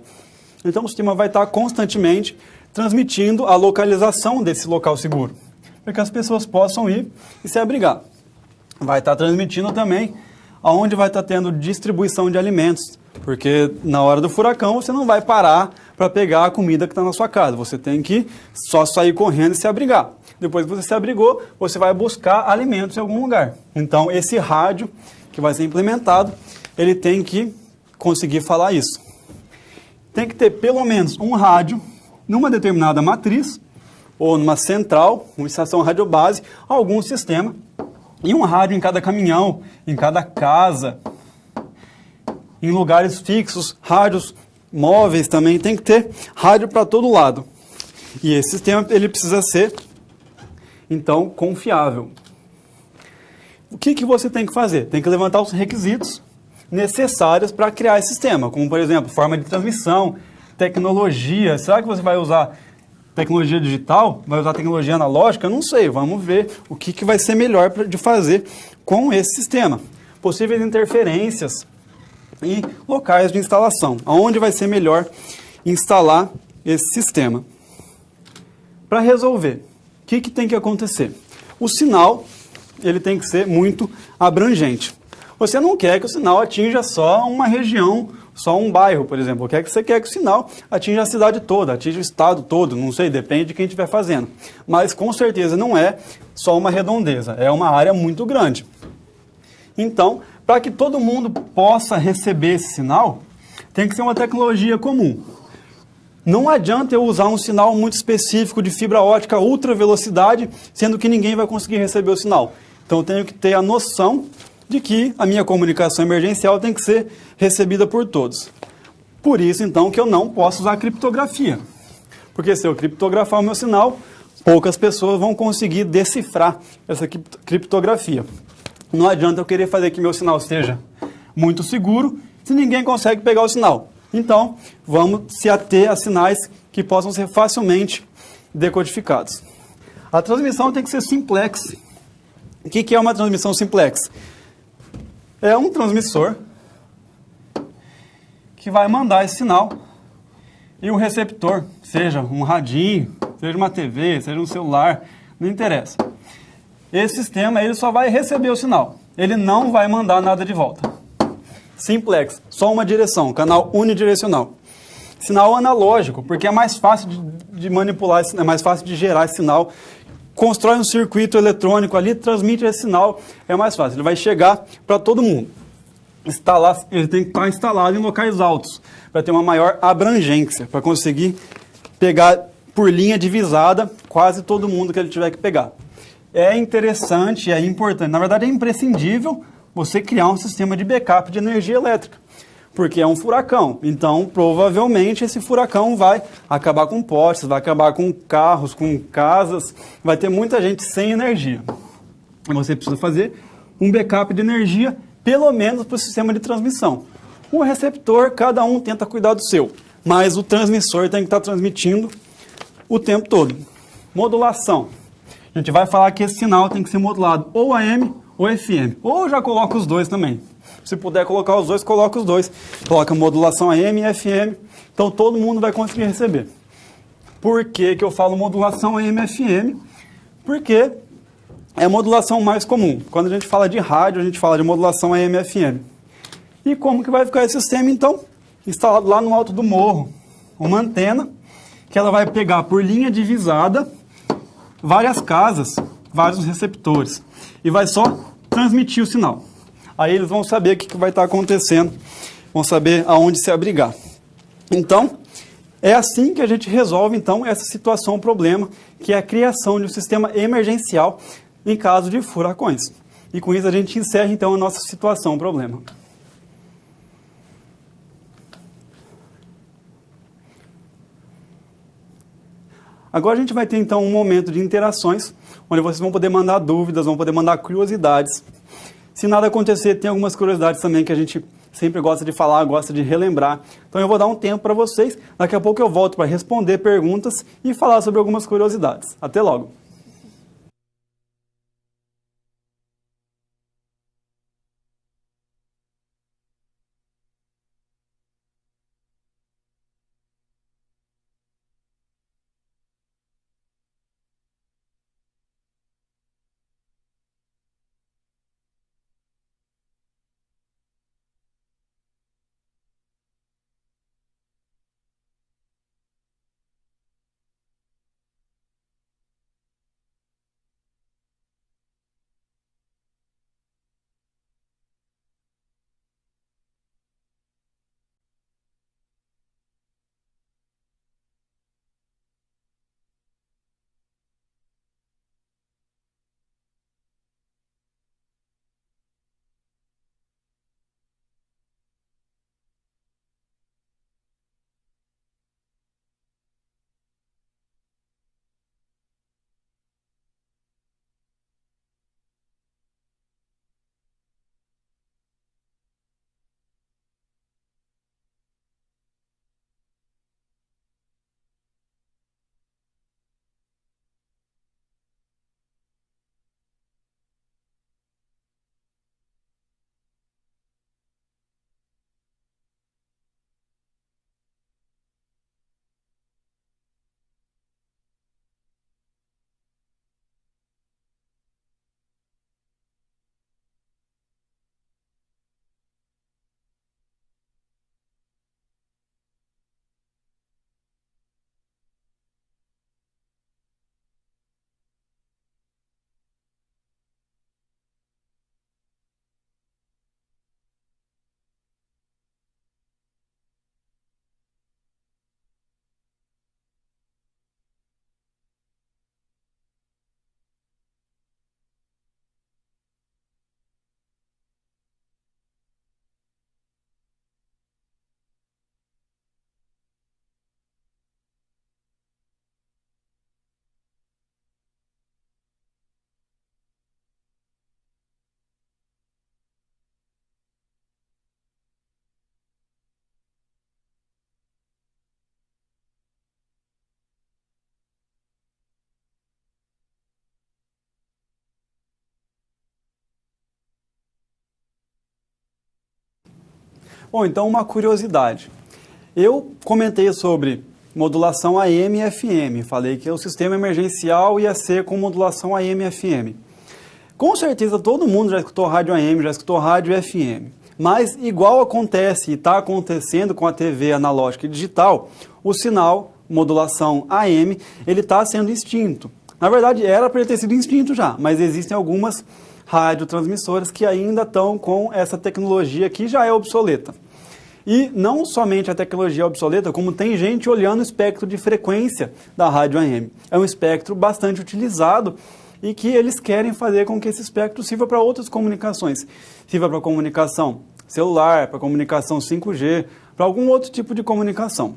Então o sistema vai estar constantemente transmitindo a localização desse local seguro, para que as pessoas possam ir e se abrigar. Vai estar transmitindo também aonde vai estar tendo distribuição de alimentos, porque na hora do furacão você não vai parar para pegar a comida que está na sua casa, você tem que só sair correndo e se abrigar. Depois que você se abrigou, você vai buscar alimentos em algum lugar. Então esse rádio que vai ser implementado, ele tem que conseguir falar isso. Tem que ter pelo menos um rádio numa determinada matriz, ou numa central, uma estação radiobase, algum sistema, e um rádio em cada caminhão, em cada casa, em lugares fixos, rádios móveis também, tem que ter rádio para todo lado. E esse sistema ele precisa ser, então, confiável. O que você tem que fazer? Tem que levantar os requisitos necessários para criar esse sistema, como, por exemplo, forma de transmissão, tecnologia. Será que você vai usar tecnologia digital? Vai usar tecnologia analógica? Não sei, vamos ver o que vai ser melhor de fazer com esse sistema. Possíveis interferências e locais de instalação. Aonde vai ser melhor instalar esse sistema? Para resolver, o que tem que acontecer? O sinal ele tem que ser muito abrangente. Você não quer que o sinal atinja só uma região, só um bairro, por exemplo. Você quer que o sinal atinja a cidade toda, atinja o estado todo, não sei, depende de quem estiver fazendo. Mas com certeza não é só uma redondeza, é uma área muito grande. Então, para que todo mundo possa receber esse sinal, tem que ser uma tecnologia comum. Não adianta eu usar um sinal muito específico de fibra ótica ultra velocidade, sendo que ninguém vai conseguir receber o sinal. Então eu tenho que ter a noção de que a minha comunicação emergencial tem que ser recebida por todos. Por isso, então, que eu não posso usar criptografia. Porque se eu criptografar o meu sinal, poucas pessoas vão conseguir decifrar essa criptografia. Não adianta eu querer fazer que meu sinal seja muito seguro se ninguém consegue pegar o sinal. Então, vamos se ater a sinais que possam ser facilmente decodificados. A transmissão tem que ser simplex. O que é uma transmissão simplex? É um transmissor que vai mandar esse sinal e o receptor, seja um radinho, seja uma TV, seja um celular, não interessa. Esse sistema ele só vai receber o sinal, ele não vai mandar nada de volta. Simplex, só uma direção, canal unidirecional. Sinal analógico, porque é mais fácil de manipular, é mais fácil de gerar esse sinal. Constrói um circuito eletrônico ali, transmite esse sinal, é mais fácil. Ele vai chegar para todo mundo. Ele tem que estar instalado em locais altos, para ter uma maior abrangência, para conseguir pegar por linha divisada quase todo mundo que ele tiver que pegar. É interessante, é importante, na verdade é imprescindível você criar um sistema de backup de energia elétrica, porque é um furacão. Então, provavelmente, esse furacão vai acabar com postes, vai acabar com carros, com casas, vai ter muita gente sem energia. E você precisa fazer um backup de energia, pelo menos para o sistema de transmissão. O receptor, cada um tenta cuidar do seu, mas o transmissor tem que estar transmitindo o tempo todo. Modulação. A gente vai falar que esse sinal tem que ser modulado ou AM ou FM. Ou já coloca os dois também. Se puder colocar os dois, coloca os dois. Coloca modulação AM e FM. Então todo mundo vai conseguir receber. Por que eu falo modulação AM e FM? Porque é a modulação mais comum. Quando a gente fala de rádio, a gente fala de modulação AM e FM. E como que vai ficar esse sistema, então? Instalado lá no alto do morro. Uma antena que ela vai pegar por linha divisada várias casas, vários receptores. E vai só transmitir o sinal. Aí eles vão saber o que vai estar acontecendo, vão saber aonde se abrigar. Então, é assim que a gente resolve então essa situação, problema, que é a criação de um sistema emergencial em caso de furacões. E com isso a gente encerra então a nossa situação, problema. Agora a gente vai ter então um momento de interações, onde vocês vão poder mandar dúvidas, vão poder mandar curiosidades. Se nada acontecer, tem algumas curiosidades também que a gente sempre gosta de falar, gosta de relembrar. Então eu vou dar um tempo para vocês, daqui a pouco eu volto para responder perguntas e falar sobre algumas curiosidades. Até logo! Bom, então uma curiosidade. Eu comentei sobre modulação AM e FM. Falei que o sistema emergencial ia ser com modulação AM e FM. Com certeza todo mundo já escutou rádio AM, já escutou rádio FM. Mas igual acontece e está acontecendo com a TV analógica e digital, o sinal modulação AM ele está sendo extinto. Na verdade era para ele ter sido extinto já, mas existem algumas radiotransmissoras que ainda estão com essa tecnologia que já é obsoleta. E não somente a tecnologia é obsoleta, como tem gente olhando o espectro de frequência da rádio AM. É um espectro bastante utilizado e que eles querem fazer com que esse espectro sirva para outras comunicações. Sirva para comunicação celular, para comunicação 5G, para algum outro tipo de comunicação.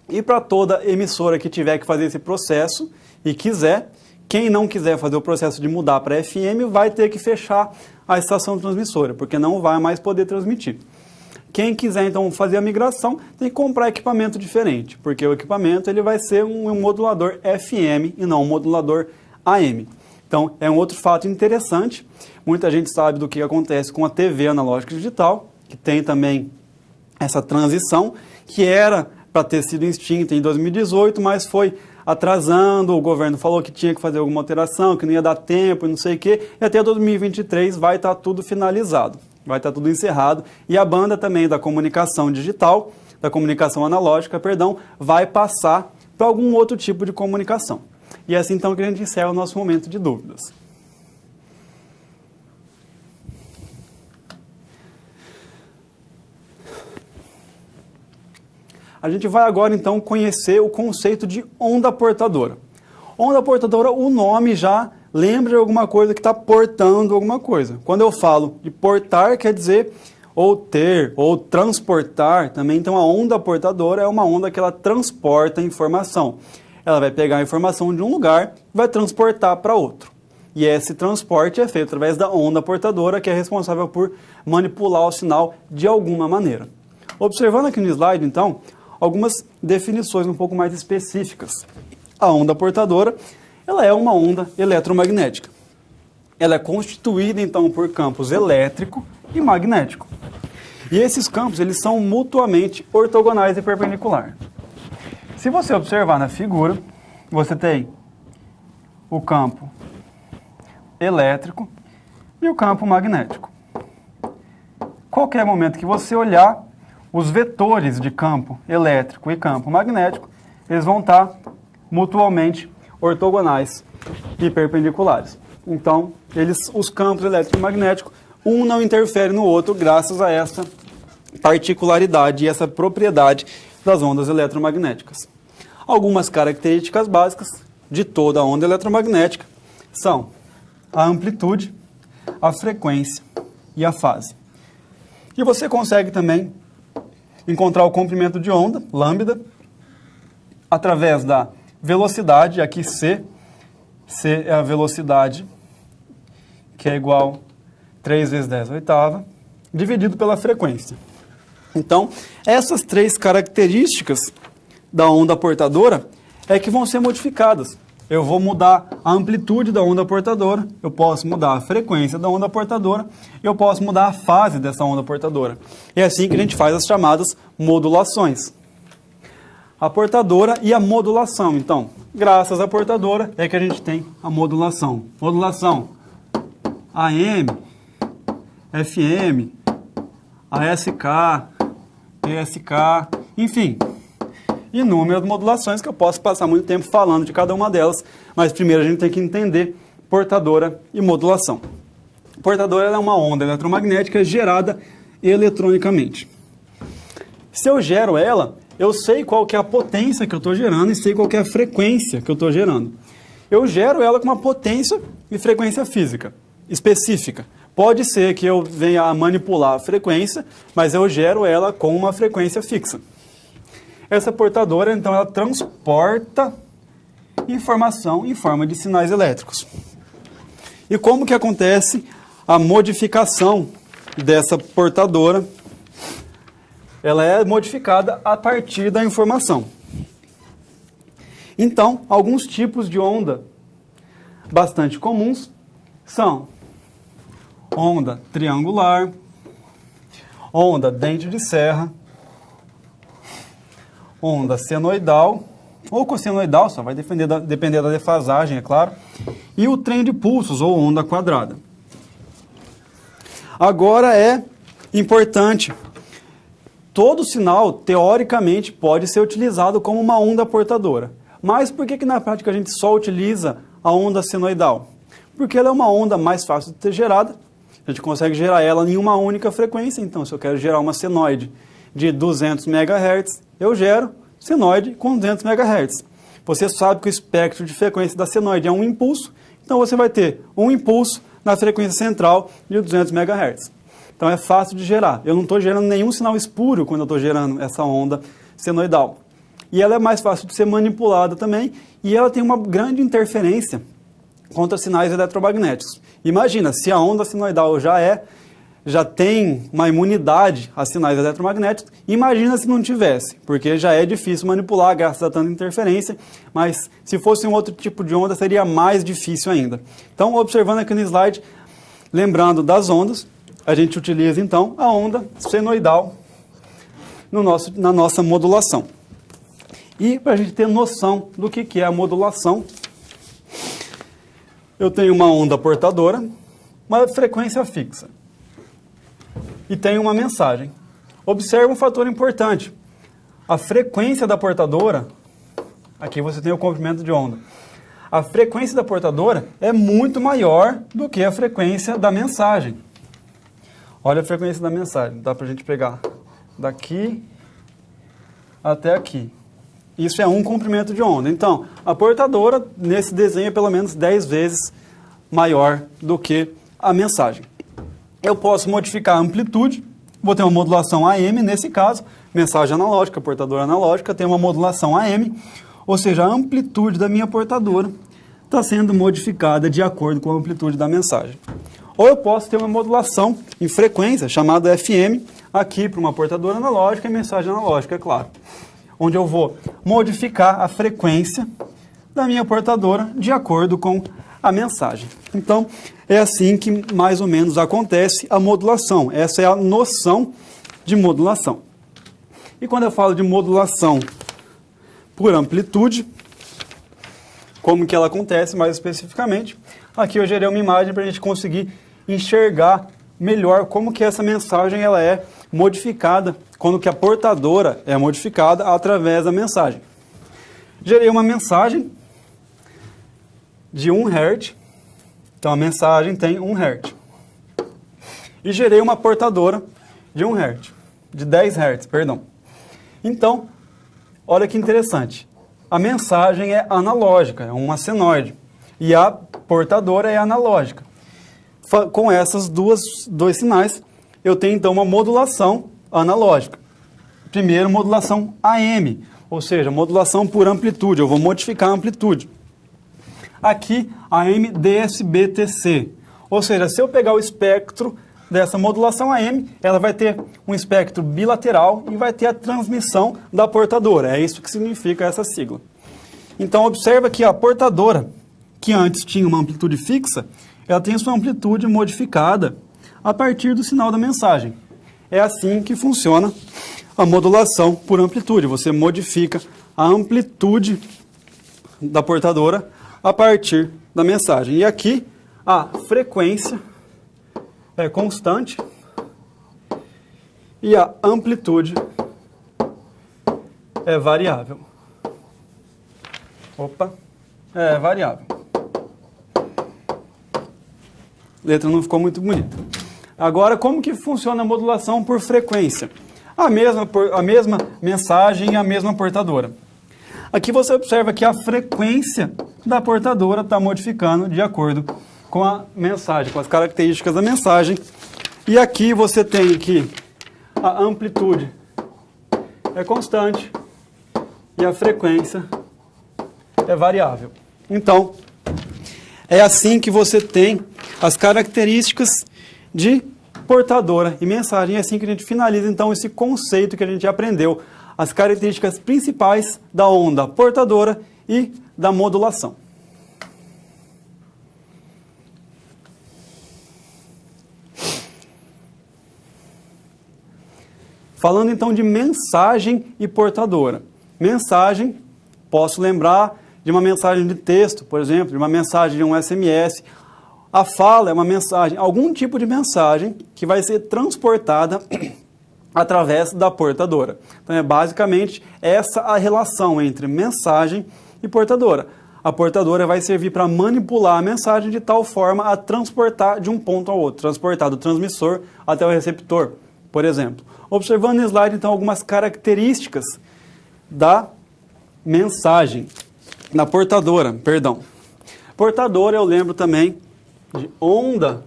E para toda emissora que tiver que fazer esse processo e quiser, quem não quiser fazer o processo de mudar para FM vai ter que fechar a estação transmissora, porque não vai mais poder transmitir. Quem quiser, então, fazer a migração, tem que comprar equipamento diferente, porque o equipamento ele vai ser um modulador FM e não um modulador AM. Então, é um outro fato interessante. Muita gente sabe do que acontece com a TV analógica e digital, que tem também essa transição, que era para ter sido extinta em 2018, mas foi atrasando, o governo falou que tinha que fazer alguma alteração, que não ia dar tempo e não sei o quê, e até 2023 vai estar tudo finalizado. Vai estar tudo encerrado e a banda também da comunicação digital, da comunicação analógica, perdão, vai passar para algum outro tipo de comunicação. E é assim então que a gente encerra o nosso momento de dúvidas. A gente vai agora então conhecer o conceito de onda portadora. Onda portadora, o nome já lembre de alguma coisa que está portando alguma coisa. Quando eu falo de portar, quer dizer ou ter, ou transportar também. Então, a onda portadora é uma onda que ela transporta informação. Ela vai pegar a informação de um lugar e vai transportar para outro. E esse transporte é feito através da onda portadora, que é responsável por manipular o sinal de alguma maneira. Observando aqui no slide, então, algumas definições um pouco mais específicas. A onda portadora, ela é uma onda eletromagnética. Ela é constituída, então, por campos elétrico e magnético. E esses campos, eles são mutuamente ortogonais e perpendiculares. Se você observar na figura, você tem o campo elétrico e o campo magnético. Qualquer momento que você olhar, os vetores de campo elétrico e campo magnético, eles vão estar mutuamente ortogonais e perpendiculares. Então, os campos elétrico e magnético, um não interfere no outro graças a essa particularidade e essa propriedade das ondas eletromagnéticas. Algumas características básicas de toda a onda eletromagnética são a amplitude, a frequência e a fase. E você consegue também encontrar o comprimento de onda, lambda, através da velocidade, aqui C é a velocidade, que é igual a 3 vezes 10 oitava, dividido pela frequência. Então, essas três características da onda portadora é que vão ser modificadas. Eu vou mudar a amplitude da onda portadora, eu posso mudar a frequência da onda portadora, eu posso mudar a fase dessa onda portadora. É assim que a gente faz as chamadas modulações. A portadora e a modulação. Então, graças à portadora é que a gente tem a modulação. Modulação AM, FM, ASK, PSK, enfim, inúmeras modulações que eu posso passar muito tempo falando de cada uma delas, mas primeiro a gente tem que entender portadora e modulação. Portadora é uma onda eletromagnética gerada eletronicamente. Se eu gero ela, eu sei qual que é a potência que eu estou gerando e sei qual que é a frequência que eu estou gerando. Eu gero ela com uma potência e frequência física específica. Pode ser que eu venha a manipular a frequência, mas eu gero ela com uma frequência fixa. Essa portadora, então, ela transporta informação em forma de sinais elétricos. E como que acontece a modificação dessa portadora? Ela é modificada a partir da informação. Então, alguns tipos de onda bastante comuns são onda triangular, onda dente de serra, onda senoidal, ou cossenoidal, só vai depender da defasagem, é claro, e o trem de pulsos, ou onda quadrada. Agora é importante, todo sinal, teoricamente, pode ser utilizado como uma onda portadora. Mas por que na prática a gente só utiliza a onda senoidal? Porque ela é uma onda mais fácil de ser gerada, a gente consegue gerar ela em uma única frequência. Então, se eu quero gerar uma senoide de 200 MHz, eu gero senoide com 200 MHz. Você sabe que o espectro de frequência da senoide é um impulso, então você vai ter um impulso na frequência central de 200 MHz. Então, é fácil de gerar. Eu não estou gerando nenhum sinal espúrio quando eu estou gerando essa onda senoidal. E ela é mais fácil de ser manipulada também, e ela tem uma grande interferência contra sinais eletromagnéticos. Imagina, se a onda senoidal já tem uma imunidade a sinais eletromagnéticos, imagina se não tivesse, porque já é difícil manipular graças a tanta interferência, mas se fosse um outro tipo de onda seria mais difícil ainda. Então, observando aqui no slide, lembrando das ondas, a gente utiliza então a onda senoidal na nossa modulação. E para a gente ter noção do que é a modulação, eu tenho uma onda portadora, uma frequência fixa. E tenho uma mensagem. Observe um fator importante. A frequência da portadora, aqui você tem o comprimento de onda. A frequência da portadora é muito maior do que a frequência da mensagem. Olha a frequência da mensagem. Dá para a gente pegar daqui até aqui. Isso é um comprimento de onda. Então, a portadora, nesse desenho, é pelo menos 10 vezes maior do que a mensagem. Eu posso modificar a amplitude, vou ter uma modulação AM nesse caso, mensagem analógica, portadora analógica, tem uma modulação AM, ou seja, a amplitude da minha portadora está sendo modificada de acordo com a amplitude da mensagem. Ou eu posso ter uma modulação em frequência, chamada FM, aqui para uma portadora analógica e mensagem analógica, é claro. Onde eu vou modificar a frequência da minha portadora de acordo com a mensagem. Então, é assim que mais ou menos acontece a modulação. Essa é a noção de modulação. E quando eu falo de modulação por amplitude, como que ela acontece mais especificamente, aqui eu gerei uma imagem para a gente conseguir enxergar melhor como que essa mensagem ela é modificada, quando que a portadora é modificada através da mensagem. Gerei uma mensagem de 1 Hz, então a mensagem tem 1 Hz. E gerei uma portadora de 1 Hz, de 10 Hz, perdão. Então, olha que interessante, a mensagem é analógica, é uma senoide, e a portadora é analógica. Com essas dois sinais, eu tenho então uma modulação analógica. Primeiro, modulação AM, ou seja, modulação por amplitude, eu vou modificar a amplitude. Aqui, AM DSBTC, ou seja, se eu pegar o espectro dessa modulação AM, ela vai ter um espectro bilateral e vai ter a transmissão da portadora, é isso que significa essa sigla. Então, observa que a portadora, que antes tinha uma amplitude fixa, ela tem sua amplitude modificada a partir do sinal da mensagem. É assim que funciona a modulação por amplitude. Você modifica a amplitude da portadora a partir da mensagem. E aqui a frequência é constante e a amplitude é variável. É variável. A letra não ficou muito bonita. Agora, como que funciona a modulação por frequência? A mesma mensagem e a mesma portadora. Aqui você observa que a frequência da portadora está modificando de acordo com a mensagem, com as características da mensagem. E aqui você tem que a amplitude é constante e a frequência é variável. Então, é assim que você tem as características de portadora e mensagem. É assim que a gente finaliza, então, esse conceito que a gente aprendeu, as características principais da onda portadora e da modulação. Falando, então, de mensagem e portadora. Mensagem, posso lembrar de uma mensagem de texto, por exemplo, de uma mensagem de um SMS. A fala é uma mensagem, algum tipo de mensagem que vai ser transportada através da portadora. Então, é basicamente essa a relação entre mensagem e portadora. A portadora vai servir para manipular a mensagem de tal forma a transportar de um ponto ao outro, transportar do transmissor até o receptor, por exemplo. Observando no slide, então, algumas características da mensagem, da portadora, perdão. Portadora, eu lembro também de onda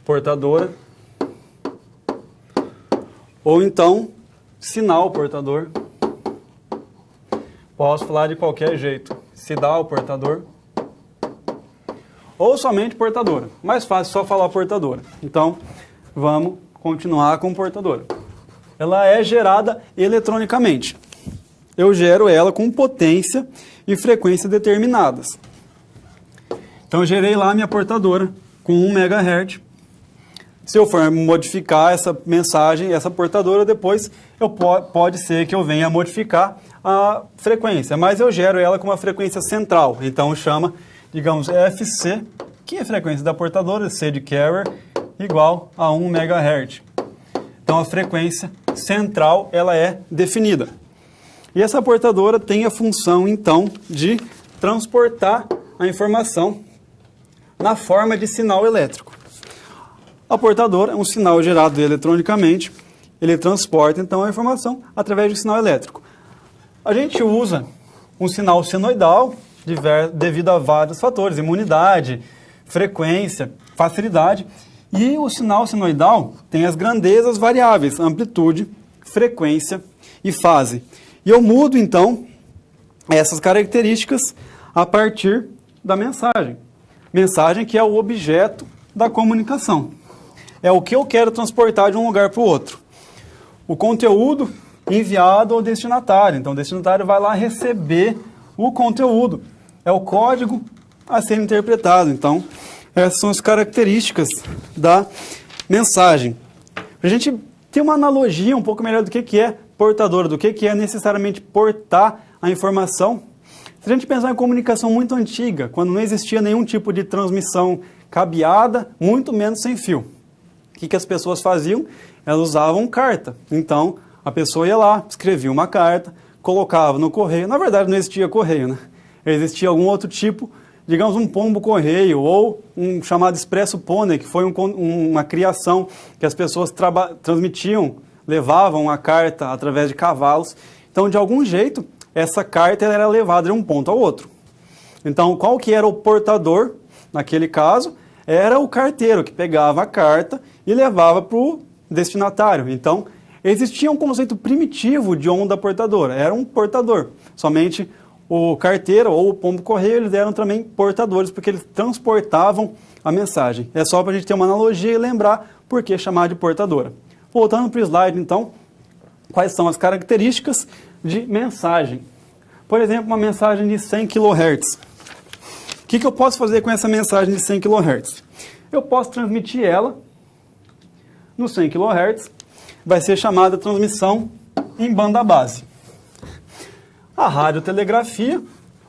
portadora, ou então sinal portador. Posso falar de qualquer jeito, sinal portador, ou somente portadora. Mais fácil só falar portadora. Então, vamos continuar com portadora. Ela é gerada eletronicamente. Eu gero ela com potência e frequência determinadas. Então, eu gerei lá a minha portadora com 1 MHz. Se eu for modificar essa mensagem, essa portadora, depois pode ser que eu venha modificar a frequência. Mas eu gero ela com uma frequência central. Então, chama, digamos, FC, que é a frequência da portadora, C de carrier, igual a 1 MHz. Então, a frequência central ela é definida. E essa portadora tem a função, então, de transportar a informação na forma de sinal elétrico. A portadora é um sinal gerado eletronicamente, ele transporta, então, a informação através de sinal elétrico. A gente usa um sinal senoidal, devido a vários fatores, imunidade, frequência, facilidade. E o sinal sinoidal tem as grandezas variáveis, amplitude, frequência e fase. E eu mudo, então, essas características a partir da mensagem. Mensagem que é o objeto da comunicação. É o que eu quero transportar de um lugar para o outro. O conteúdo enviado ao destinatário. Então, o destinatário vai lá receber o conteúdo. É o código a ser interpretado. Então, essas são as características da mensagem. Para a gente ter uma analogia um pouco melhor do que é portador, do que é necessariamente portar a informação. Se a gente pensar em comunicação muito antiga, quando não existia nenhum tipo de transmissão cabeada, muito menos sem fio. O que as pessoas faziam? Elas usavam carta. Então, a pessoa ia lá, escrevia uma carta, colocava no correio. Na verdade, não existia correio, né? Existia algum outro tipo, digamos um pombo-correio ou um chamado expresso pônei, que foi uma criação que as pessoas transmitiam, levavam a carta através de cavalos. Então, de algum jeito, essa carta era levada de um ponto ao outro. Então, qual que era o portador? Naquele caso, era o carteiro que pegava a carta e levava para o destinatário. Então, existia um conceito primitivo de onda portadora. Era um portador. Somente o carteiro ou o pombo-correio, eles eram também portadores, porque eles transportavam a mensagem. É só para a gente ter uma analogia e lembrar por que chamar de portadora. Voltando para o slide, então, quais são as características de mensagem? Por exemplo, uma mensagem de 100 kHz. O que eu posso fazer com essa mensagem de 100 kHz? Eu posso transmitir ela no 100 kHz, vai ser chamada transmissão em banda base. A radiotelegrafia,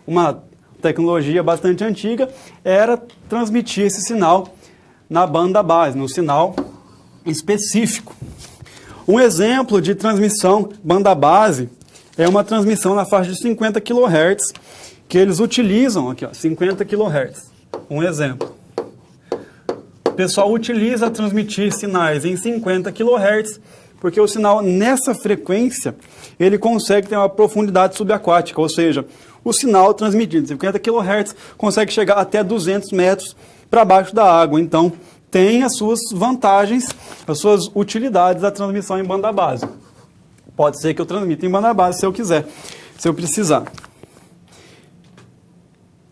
uma tecnologia bastante antiga, era transmitir esse sinal na banda base, no sinal específico. Um exemplo de transmissão banda base é uma transmissão na faixa de 50 kHz, que eles utilizam, aqui ó, 50 kHz, um exemplo. O pessoal utiliza transmitir sinais em 50 kHz, porque o sinal nessa frequência, ele consegue ter uma profundidade subaquática, ou seja, o sinal transmitido em 50 kHz consegue chegar até 200 metros para baixo da água. Então, tem as suas vantagens, as suas utilidades da transmissão em banda base. Pode ser que eu transmita em banda base se eu quiser, se eu precisar.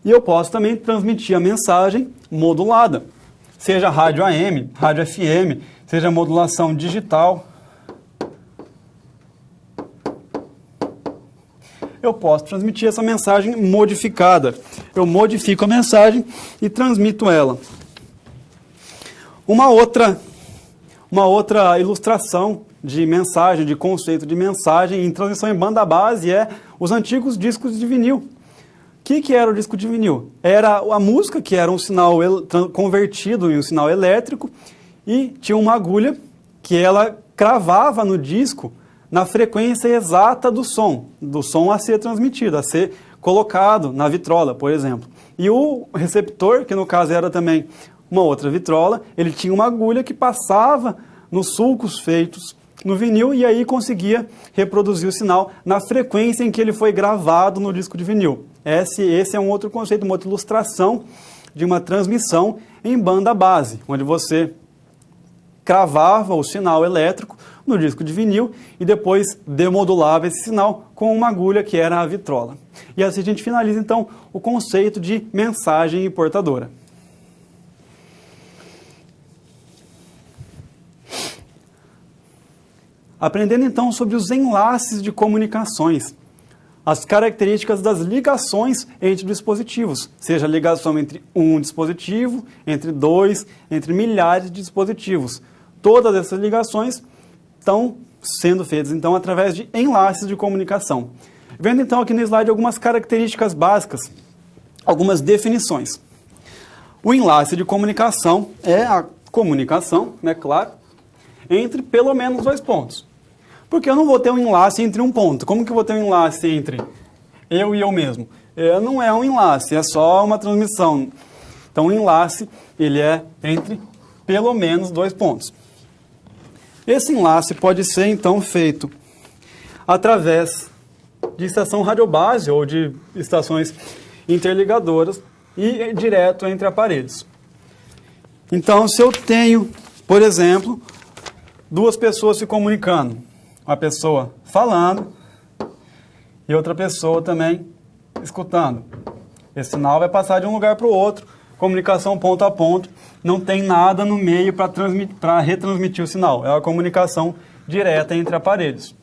E eu posso também transmitir a mensagem modulada, seja rádio AM, rádio FM, seja modulação digital. Eu posso transmitir essa mensagem modificada. Eu modifico a mensagem e transmito ela. Uma outra ilustração de mensagem, de conceito de mensagem em transmissão em banda base é os antigos discos de vinil. O que era o disco de vinil? Era a música, que era um sinal convertido em um sinal elétrico, e tinha uma agulha que ela cravava no disco na frequência exata do som a ser transmitido, a ser colocado na vitrola, por exemplo. E o receptor, que no caso era também uma outra vitrola, ele tinha uma agulha que passava nos sulcos feitos no vinil e aí conseguia reproduzir o sinal na frequência em que ele foi gravado no disco de vinil. Esse é um outro conceito, uma outra ilustração de uma transmissão em banda base, onde você cravava o sinal elétrico no disco de vinil e depois demodulava esse sinal com uma agulha que era a vitrola. E assim a gente finaliza então o conceito de mensagem portadora. Aprendendo então sobre os enlaces de comunicações, as características das ligações entre dispositivos, seja ligação entre um dispositivo, entre dois, entre milhares de dispositivos. Todas essas ligações estão sendo feitas então através de enlaces de comunicação. Vendo então aqui no slide algumas características básicas, algumas definições. O enlace de comunicação é a comunicação, né, claro, entre pelo menos dois pontos. Porque eu não vou ter um enlace entre um ponto. Como que eu vou ter um enlace entre eu e eu mesmo? Não é um enlace, é só uma transmissão. Então, o enlace, ele é entre pelo menos dois pontos. Esse enlace pode ser, então, feito através de estação radiobase ou de estações interligadoras e direto entre aparelhos. Então, se eu tenho, por exemplo, duas pessoas se comunicando, uma pessoa falando e outra pessoa também escutando, esse sinal vai passar de um lugar para o outro, comunicação ponto a ponto, não tem nada no meio para retransmitir o sinal, é uma comunicação direta entre aparelhos.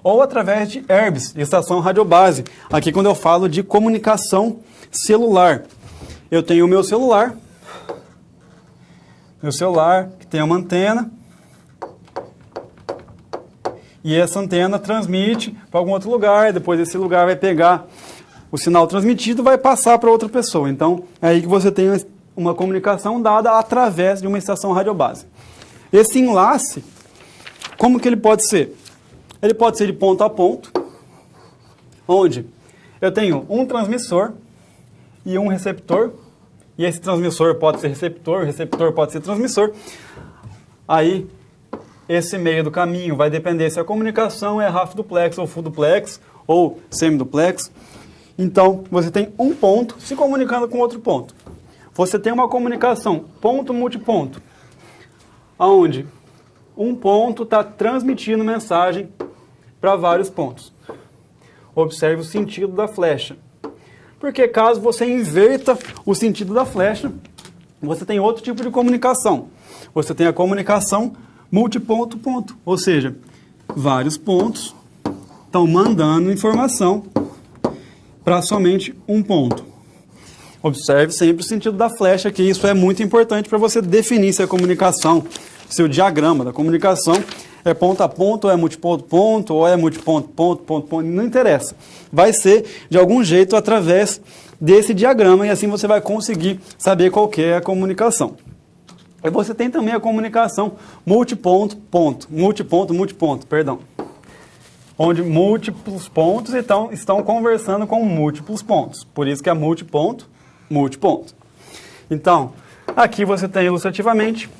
Ou através de ERBs, estação radiobase. Aqui quando eu falo de comunicação celular, eu tenho o meu celular que tem uma antena, e essa antena transmite para algum outro lugar, e depois esse lugar vai pegar o sinal transmitido e vai passar para outra pessoa. Então, é aí que você tem uma comunicação dada através de uma estação radiobase. Esse enlace, como que ele pode ser? Ele pode ser de ponto a ponto, onde eu tenho um transmissor e um receptor, e esse transmissor pode ser receptor, o receptor pode ser transmissor. Aí, esse meio do caminho vai depender se a comunicação é half duplex ou full duplex, ou semiduplex. Então, você tem um ponto se comunicando com outro ponto. Você tem uma comunicação ponto-multiponto, onde um ponto está transmitindo mensagem para vários pontos. Observe o sentido da flecha. Porque caso você inverta o sentido da flecha, você tem outro tipo de comunicação. Você tem a comunicação multiponto-ponto, ou seja, vários pontos estão mandando informação para somente um ponto. Observe sempre o sentido da flecha, que isso é muito importante para você definir se a comunicação, seu diagrama da comunicação é ponto a ponto, ou é multiponto-ponto, ou é multiponto-ponto, não interessa. Vai ser, de algum jeito, através desse diagrama, e assim você vai conseguir saber qual que é a comunicação. E você tem também a comunicação multiponto-ponto, multiponto-multiponto, perdão. Onde múltiplos pontos estão conversando com múltiplos pontos. Por isso que é multiponto, multiponto. Então, aqui você tem ilustrativamente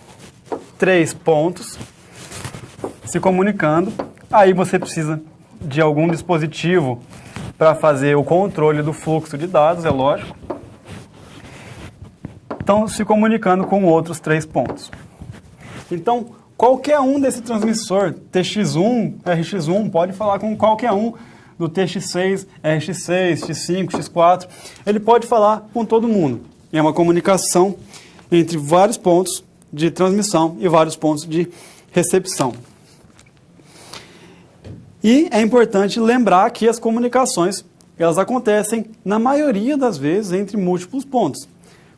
3 pontos se comunicando. Aí você precisa de algum dispositivo para fazer o controle do fluxo de dados, é lógico. Estão se comunicando com outros 3 pontos. Então, qualquer um desse transmissor, TX1, RX1, pode falar com qualquer um do TX6, RX6, X5, X4. Ele pode falar com todo mundo. É uma comunicação entre vários pontos de transmissão e vários pontos de recepção. E é importante lembrar que as comunicações, elas acontecem, na maioria das vezes, entre múltiplos pontos.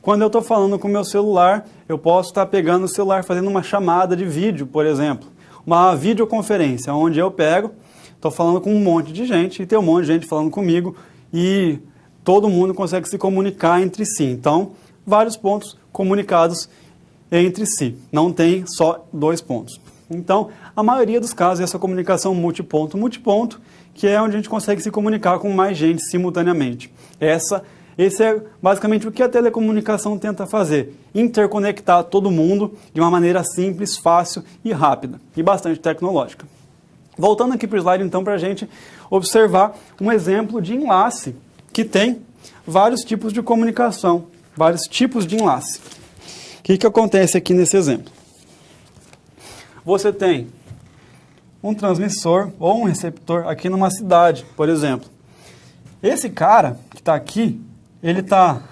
Quando eu estou falando com o meu celular, eu posso estar pegando o celular, fazendo uma chamada de vídeo, por exemplo. Uma videoconferência, onde eu pego, estou falando com um monte de gente, e tem um monte de gente falando comigo, e todo mundo consegue se comunicar entre si. Então, vários pontos comunicados entre si. Não tem só 2 pontos. Então, a maioria dos casos é essa comunicação multiponto-multiponto, que é onde a gente consegue se comunicar com mais gente simultaneamente. Esse é basicamente o que a telecomunicação tenta fazer, interconectar todo mundo de uma maneira simples, fácil e rápida, e bastante tecnológica. Voltando aqui para o slide, então, para a gente observar um exemplo de enlace que tem vários tipos de comunicação, vários tipos de enlace. O que acontece aqui nesse exemplo? Você tem um transmissor ou um receptor aqui numa cidade, por exemplo. Esse cara que está aqui, ele está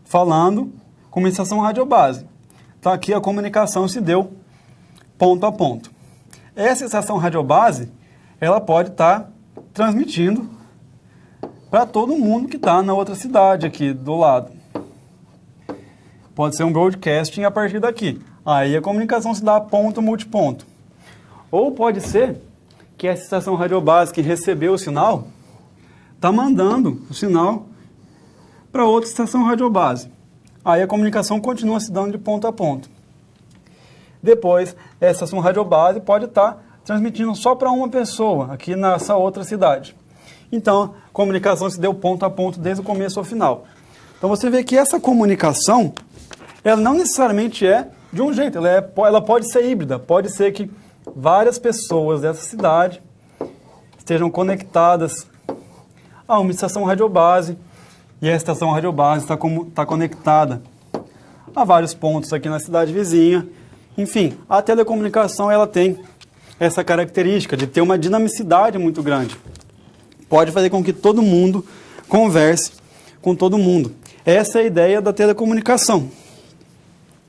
falando com uma estação radiobase. Então aqui a comunicação se deu ponto a ponto. Essa estação radiobase, ela pode estar transmitindo para todo mundo que está na outra cidade aqui do lado. Pode ser um broadcasting a partir daqui. Aí a comunicação se dá ponto multiponto. Ou pode ser que essa estação radiobase que recebeu o sinal está mandando o sinal para outra estação radiobase. Aí a comunicação continua se dando de ponto a ponto. Depois, essa estação radiobase pode estar transmitindo só para uma pessoa aqui nessa outra cidade. Então, a comunicação se deu ponto a ponto desde o começo ao final. Então você vê que essa comunicação, ela não necessariamente é de um jeito, ela pode ser híbrida, pode ser que várias pessoas dessa cidade estejam conectadas a uma estação radiobase e a estação radiobase está conectada a vários pontos aqui na cidade vizinha. Enfim, a telecomunicação ela tem essa característica de ter uma dinamicidade muito grande. Pode fazer com que todo mundo converse com todo mundo. Essa é a ideia da telecomunicação.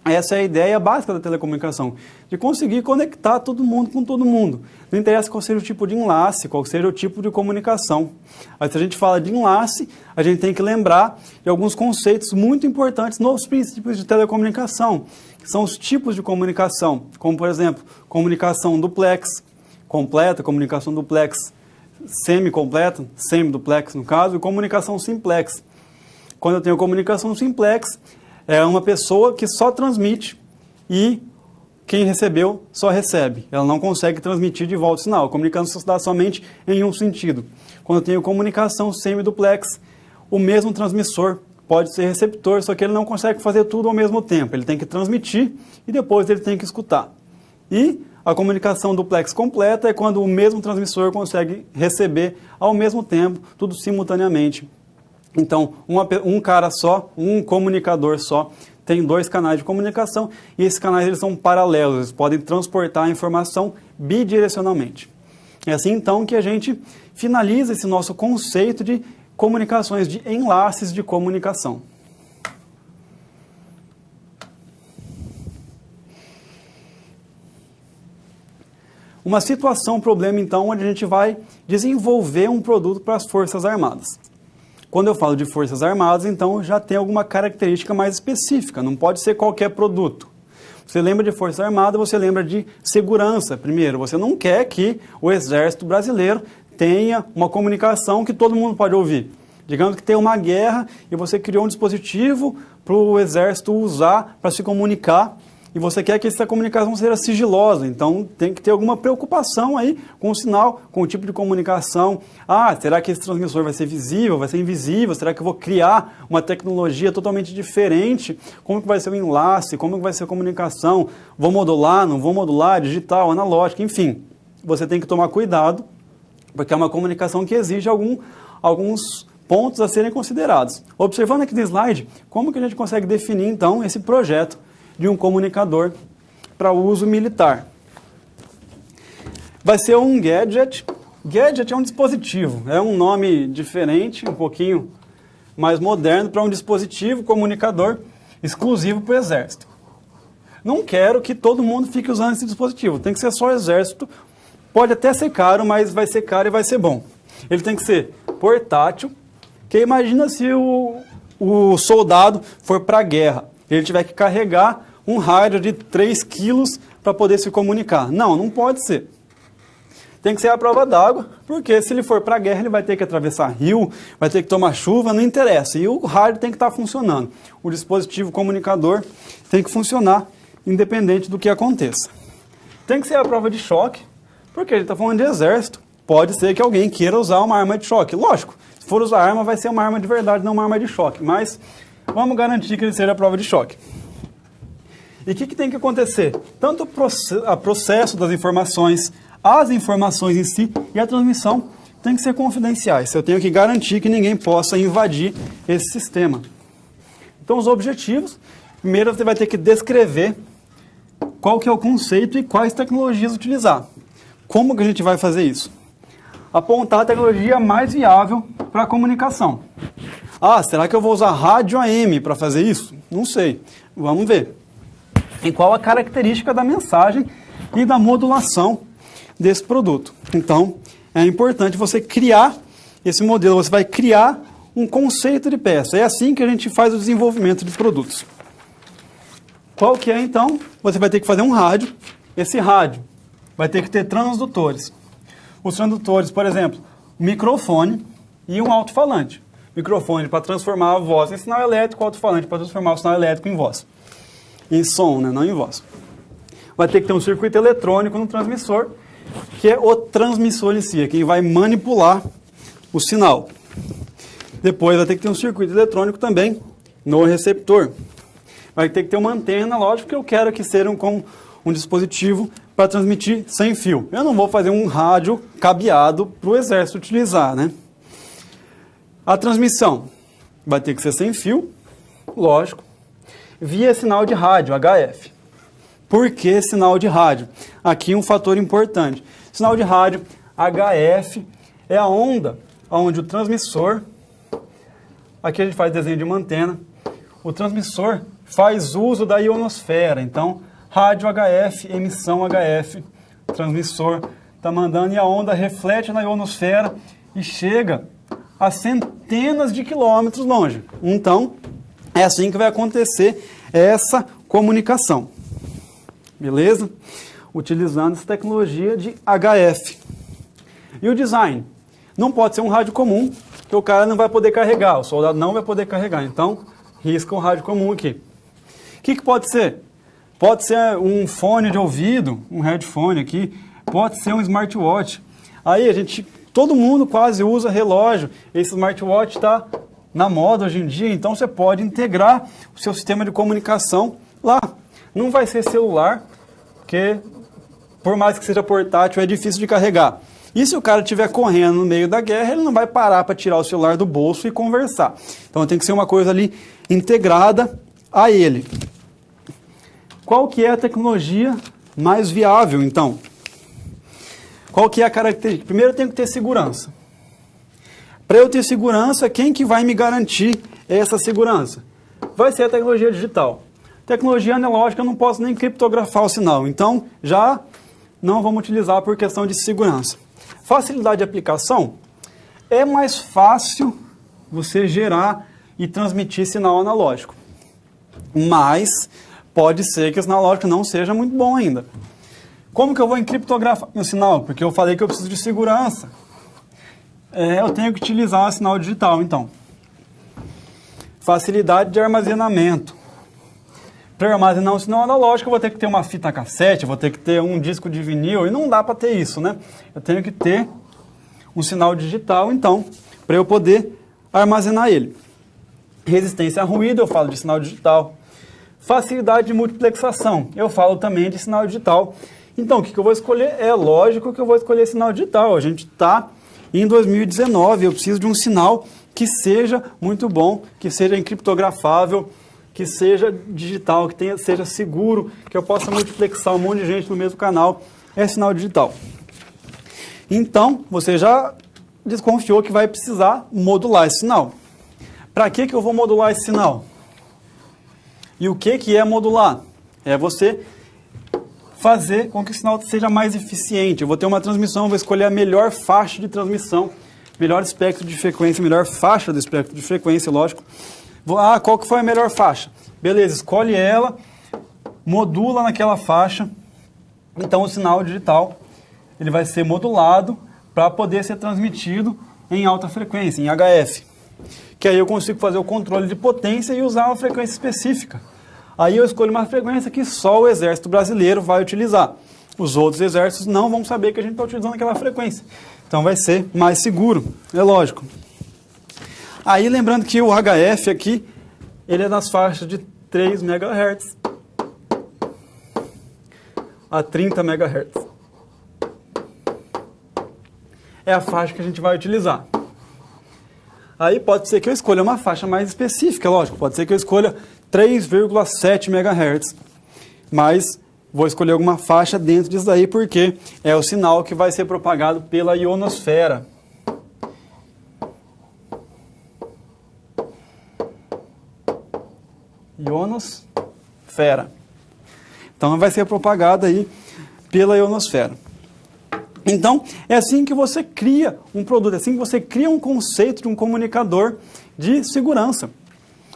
Essa é a ideia básica da telecomunicação, de conseguir conectar todo mundo com todo mundo. Não interessa qual seja o tipo de enlace, qual seja o tipo de comunicação. Mas se a gente fala de enlace, a gente tem que lembrar de alguns conceitos muito importantes nos princípios de telecomunicação, que são os tipos de comunicação, como, por exemplo, comunicação duplex, completa, comunicação duplex semi-completa, semi-duplex no caso, e comunicação simplex. Quando eu tenho comunicação simplex, é uma pessoa que só transmite e quem recebeu só recebe. Ela não consegue transmitir de volta o sinal. A comunicação se dá somente em um sentido. Quando eu tenho comunicação semiduplex, o mesmo transmissor pode ser receptor, só que ele não consegue fazer tudo ao mesmo tempo. Ele tem que transmitir e depois ele tem que escutar. E a comunicação duplex completa é quando o mesmo transmissor consegue receber ao mesmo tempo, tudo simultaneamente. Então, um cara só, um comunicador só, tem 2 canais de comunicação e esses canais eles são paralelos, eles podem transportar a informação bidirecionalmente. É assim, então, que a gente finaliza esse nosso conceito de comunicações, de enlaces de comunicação. Uma situação, problema, então, onde a gente vai desenvolver um produto para as Forças Armadas. Quando eu falo de Forças Armadas, então já tem alguma característica mais específica, não pode ser qualquer produto. Você lembra de Força Armada, você lembra de segurança. Primeiro, você não quer que o Exército Brasileiro tenha uma comunicação que todo mundo pode ouvir. Digamos que tem uma guerra e você criou um dispositivo para o Exército usar para se comunicar e você quer que essa comunicação seja sigilosa, então tem que ter alguma preocupação aí com o sinal, com o tipo de comunicação. Ah, será que esse transmissor vai ser visível, vai ser invisível? Será que eu vou criar uma tecnologia totalmente diferente? Como que vai ser o enlace? Como que vai ser a comunicação? Vou modular, não vou modular, digital, analógica, enfim. Você tem que tomar cuidado, porque é uma comunicação que exige alguns pontos a serem considerados. Observando aqui no slide, como que a gente consegue definir, então, esse projeto de um comunicador para uso militar. Vai ser um gadget. Gadget é um dispositivo, é um nome diferente, um pouquinho mais moderno para um dispositivo comunicador exclusivo para o Exército. Não quero que todo mundo fique usando esse dispositivo, tem que ser só o Exército. Pode até ser caro, mas vai ser caro e vai ser bom. Ele tem que ser portátil, que imagina se o soldado for para a guerra, ele tiver que carregar um rádio de 3 quilos para poder se comunicar. Não pode ser. Tem que ser à prova d'água, porque se ele for para a guerra, ele vai ter que atravessar rio, vai ter que tomar chuva, não interessa. E o rádio tem que estar funcionando. O dispositivo comunicador tem que funcionar, independente do que aconteça. Tem que ser à prova de choque, porque ele está falando de exército. Pode ser que alguém queira usar uma arma de choque. Lógico, se for usar arma, vai ser uma arma de verdade, não uma arma de choque. Mas vamos garantir que ele seja a prova de choque. E o que tem que acontecer? Tanto o processo das informações, as informações em si e a transmissão tem que ser confidenciais. Eu tenho que garantir que ninguém possa invadir esse sistema. Então, os objetivos, primeiro você vai ter que descrever qual que é o conceito e quais tecnologias utilizar. Como que a gente vai fazer isso? Apontar a tecnologia mais viável para a comunicação. Ah, será que eu vou usar rádio AM para fazer isso? Não sei. Vamos ver. E qual a característica da mensagem e da modulação desse produto. Então, é importante você criar esse modelo, você vai criar um conceito de peça. É assim que a gente faz o desenvolvimento de produtos. Qual que é, então? Você vai ter que fazer um rádio. Esse rádio vai ter que ter transdutores. Os transdutores, por exemplo, um microfone e um alto-falante. Microfone para transformar a voz em sinal elétrico, alto-falante para transformar o sinal elétrico em voz. Em som, né? Não em voz. Vai ter que ter um circuito eletrônico no transmissor, que é o transmissor em si, é quem vai manipular o sinal. Depois vai ter que ter um circuito eletrônico também no receptor. Vai ter que ter uma antena, lógico que eu quero que seja um dispositivo para transmitir sem fio. Eu não vou fazer um rádio cabeado para o exército utilizar, né? A transmissão. vai ter que ser sem fio, lógico, via sinal de rádio, HF. Por que sinal de rádio? Aqui um fator importante. Sinal de rádio, HF, é a onda onde o transmissor, aqui a gente faz desenho de uma antena, o transmissor faz uso da ionosfera. Então, rádio HF, emissão HF, transmissor está mandando e a onda reflete na ionosfera e chega a centenas de quilômetros longe. Então, é assim que vai acontecer essa comunicação. Beleza? Utilizando essa tecnologia de HF. E o design? Não pode ser um rádio comum, que o cara não vai poder carregar, o soldado não vai poder carregar. Então, risca o rádio comum aqui. O que pode ser? Pode ser um fone de ouvido, um headphone aqui, pode ser um smartwatch. Aí todo mundo quase usa relógio, esse smartwatch está na moda hoje em dia, então você pode integrar o seu sistema de comunicação lá. Não vai ser celular, porque por mais que seja portátil, é difícil de carregar. E se o cara estiver correndo no meio da guerra, ele não vai parar para tirar o celular do bolso e conversar. Então tem que ser uma coisa ali integrada a ele. Qual que é a tecnologia mais viável, então? Qual que é a característica? Primeiro eu tenho que ter segurança. Para eu ter segurança, quem que vai me garantir essa segurança? Vai ser a tecnologia digital. Tecnologia analógica eu não posso nem criptografar o sinal, então já não vamos utilizar por questão de segurança. Facilidade de aplicação, é mais fácil você gerar e transmitir sinal analógico, mas pode ser que esse analógico não seja muito bom ainda. Como que eu vou encriptografar meu sinal? Porque eu falei que eu preciso de segurança. Eu tenho que utilizar o sinal digital, então. Facilidade de armazenamento. Para armazenar um sinal analógico, eu vou ter que ter uma fita cassete, vou ter que ter um disco de vinil, e não dá para ter isso, né? Eu tenho que ter um sinal digital, então, para eu poder armazenar ele. Resistência a ruído, eu falo de sinal digital. Facilidade de multiplexação, eu falo também de sinal digital. Então, o que eu vou escolher? É lógico que eu vou escolher sinal digital. A gente está em 2019, eu preciso de um sinal que seja muito bom, que seja encriptografável, que seja digital, que seja seguro, que eu possa multiplexar um monte de gente no mesmo canal. É sinal digital. Então, você já desconfiou que vai precisar modular esse sinal. Para que eu vou modular esse sinal? E o que é modular? É você fazer com que o sinal seja mais eficiente. Eu vou ter uma transmissão, vou escolher a melhor faixa de transmissão, melhor espectro de frequência, melhor faixa do espectro de frequência, lógico. Qual que foi a melhor faixa? Beleza, escolhe ela, modula naquela faixa. Então o sinal digital ele vai ser modulado para poder ser transmitido em alta frequência, em HF. Que aí eu consigo fazer o controle de potência e usar uma frequência específica. Aí eu escolho uma frequência que só o Exército Brasileiro vai utilizar. Os outros exércitos não vão saber que a gente está utilizando aquela frequência. Então vai ser mais seguro, é lógico. Aí lembrando que o HF aqui, ele é nas faixas de 3 MHz a 30 MHz. É a faixa que a gente vai utilizar. Aí pode ser que eu escolha uma faixa mais específica, lógico. Pode ser que eu escolha 3,7 MHz. Mas vou escolher alguma faixa dentro disso daí, porque é o sinal que vai ser propagado pela ionosfera. Ionosfera. Então vai ser propagado aí pela ionosfera. Então, é assim que você cria um produto, é assim que você cria um conceito de um comunicador de segurança.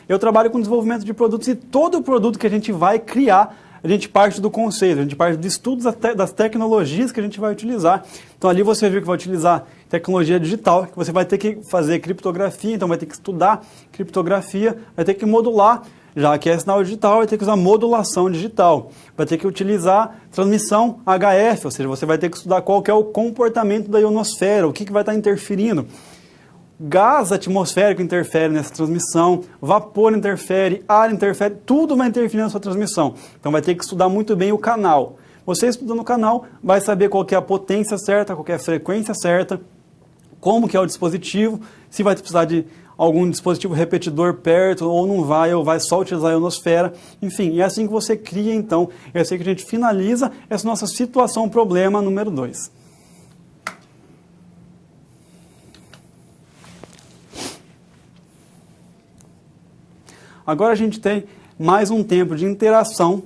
Eu trabalho com desenvolvimento de produtos e todo produto que a gente vai criar, a gente parte do conceito, a gente parte de estudos das tecnologias que a gente vai utilizar. Então, ali você viu que vai utilizar tecnologia digital, que você vai ter que fazer criptografia, então vai ter que estudar criptografia, vai ter que modular. Já que é sinal digital, vai ter que usar modulação digital. Vai ter que utilizar transmissão HF, ou seja, você vai ter que estudar qual que é o comportamento da ionosfera, o que vai estar interferindo. Gás atmosférico interfere nessa transmissão, vapor interfere, ar interfere, tudo vai interferir na sua transmissão. Então vai ter que estudar muito bem o canal. Você estudando o canal, vai saber qual que é a potência certa, qual que é a frequência certa, como que é o dispositivo, se vai precisar de algum dispositivo repetidor perto, ou não vai, ou vai só utilizar a ionosfera. Enfim, é assim que você cria, então, é assim que a gente finaliza essa nossa situação problema número 2. Agora a gente tem mais um tempo de interação.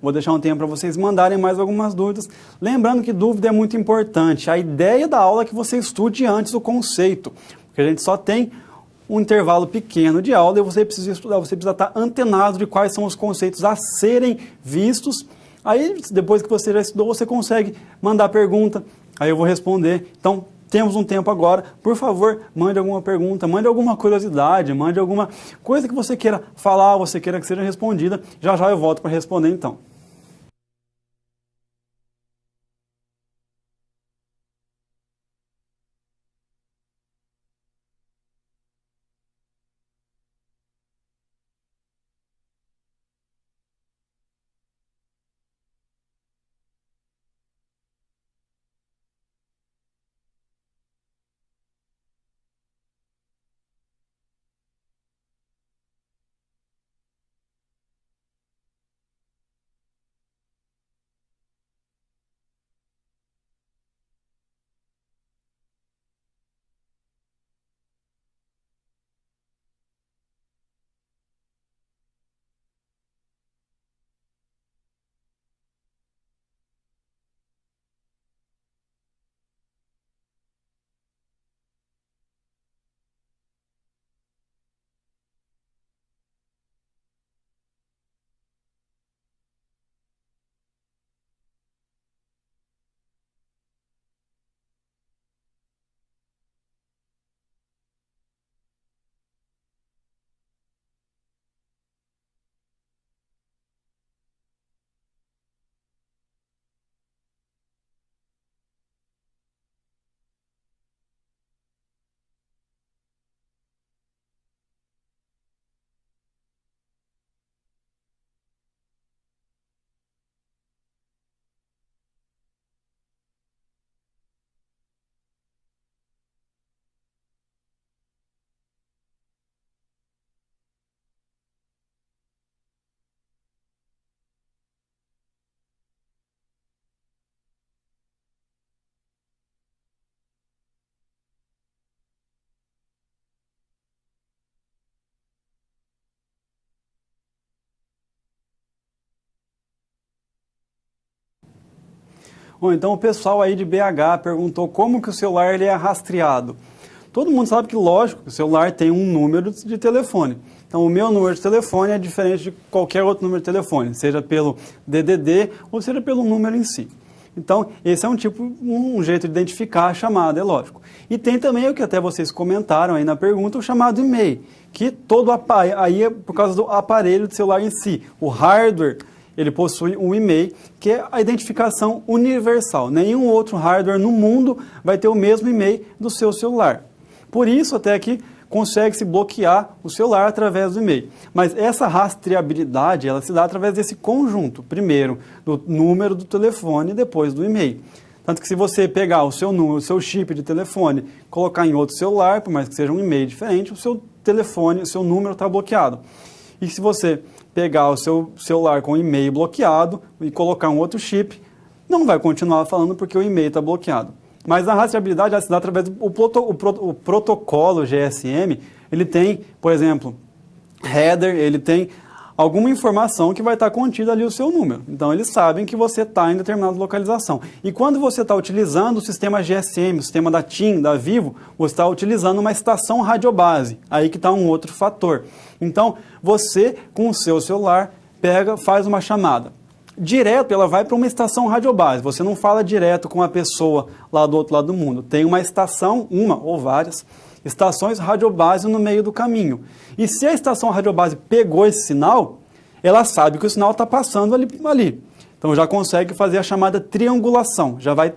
Vou deixar um tempo para vocês mandarem mais algumas dúvidas. Lembrando que dúvida é muito importante. A ideia da aula é que você estude antes o conceito, porque a gente só tem um intervalo pequeno de aula e você precisa estudar, você precisa estar antenado de quais são os conceitos a serem vistos. Aí, depois que você já estudou, você consegue mandar pergunta, aí eu vou responder. Então, temos um tempo agora. Por favor, mande alguma pergunta, mande alguma curiosidade, mande alguma coisa que você queira falar, você queira que seja respondida. Já já eu volto para responder, então. Bom, então o pessoal aí de BH perguntou como que o celular ele é rastreado. Todo mundo sabe que, lógico, o celular tem um número de telefone. Então, o meu número de telefone é diferente de qualquer outro número de telefone, seja pelo DDD ou seja pelo número em si. Então, esse é um jeito de identificar a chamada, é lógico. E tem também o que até vocês comentaram aí na pergunta, o chamado e-mail, que aí é por causa do aparelho do celular em si. O hardware, ele possui um e-mail, que é a identificação universal. Nenhum outro hardware no mundo vai ter o mesmo e-mail do seu celular. Por isso, até que consegue-se bloquear o celular através do e-mail. Mas essa rastreabilidade, ela se dá através desse conjunto. Primeiro, do número do telefone e depois do e-mail. Tanto que se você pegar o seu número, o seu chip de telefone, colocar em outro celular, por mais que seja um e-mail diferente, o seu telefone, o seu número está bloqueado. E se você pegar o seu celular com o e-mail bloqueado e colocar um outro chip, não vai continuar falando porque o e-mail está bloqueado. Mas a rastreabilidade ela se dá através do protocolo GSM, ele tem, por exemplo, header, ele tem alguma informação que vai estar contida ali o seu número. Então, eles sabem que você está em determinada localização. E quando você está utilizando o sistema GSM, o sistema da TIM, da Vivo, você está utilizando uma estação radiobase. Aí que está um outro fator. Então, você, com o seu celular, faz uma chamada. Direto, ela vai para uma estação radiobase. Você não fala direto com a pessoa lá do outro lado do mundo. Tem uma estação, uma ou várias, estações radiobase no meio do caminho. E se a estação radiobase pegou esse sinal, ela sabe que o sinal está passando ali. Então já consegue fazer a chamada triangulação, já vai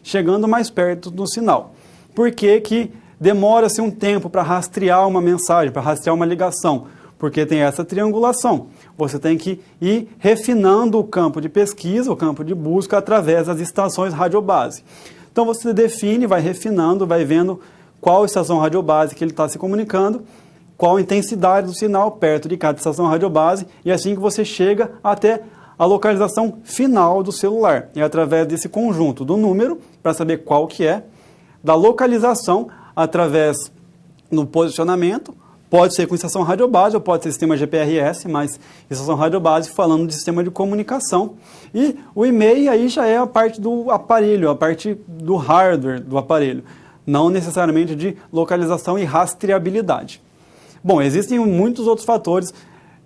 chegando mais perto do sinal. Por que demora-se um tempo para rastrear uma mensagem, para rastrear uma ligação? Porque tem essa triangulação. Você tem que ir refinando o campo de pesquisa, o campo de busca, através das estações radiobase. Então você define, vai refinando, vai vendo qual estação radiobase que ele está se comunicando, qual a intensidade do sinal perto de cada estação radiobase, e assim que você chega até a localização final do celular. É através desse conjunto do número, para saber qual que é, da localização através do posicionamento, pode ser com estação radiobase ou pode ser sistema GPRS, mas estação radiobase falando de sistema de comunicação. E o e-mail aí já é a parte do aparelho, a parte do hardware do aparelho, não necessariamente de localização e rastreabilidade. Bom, existem muitos outros fatores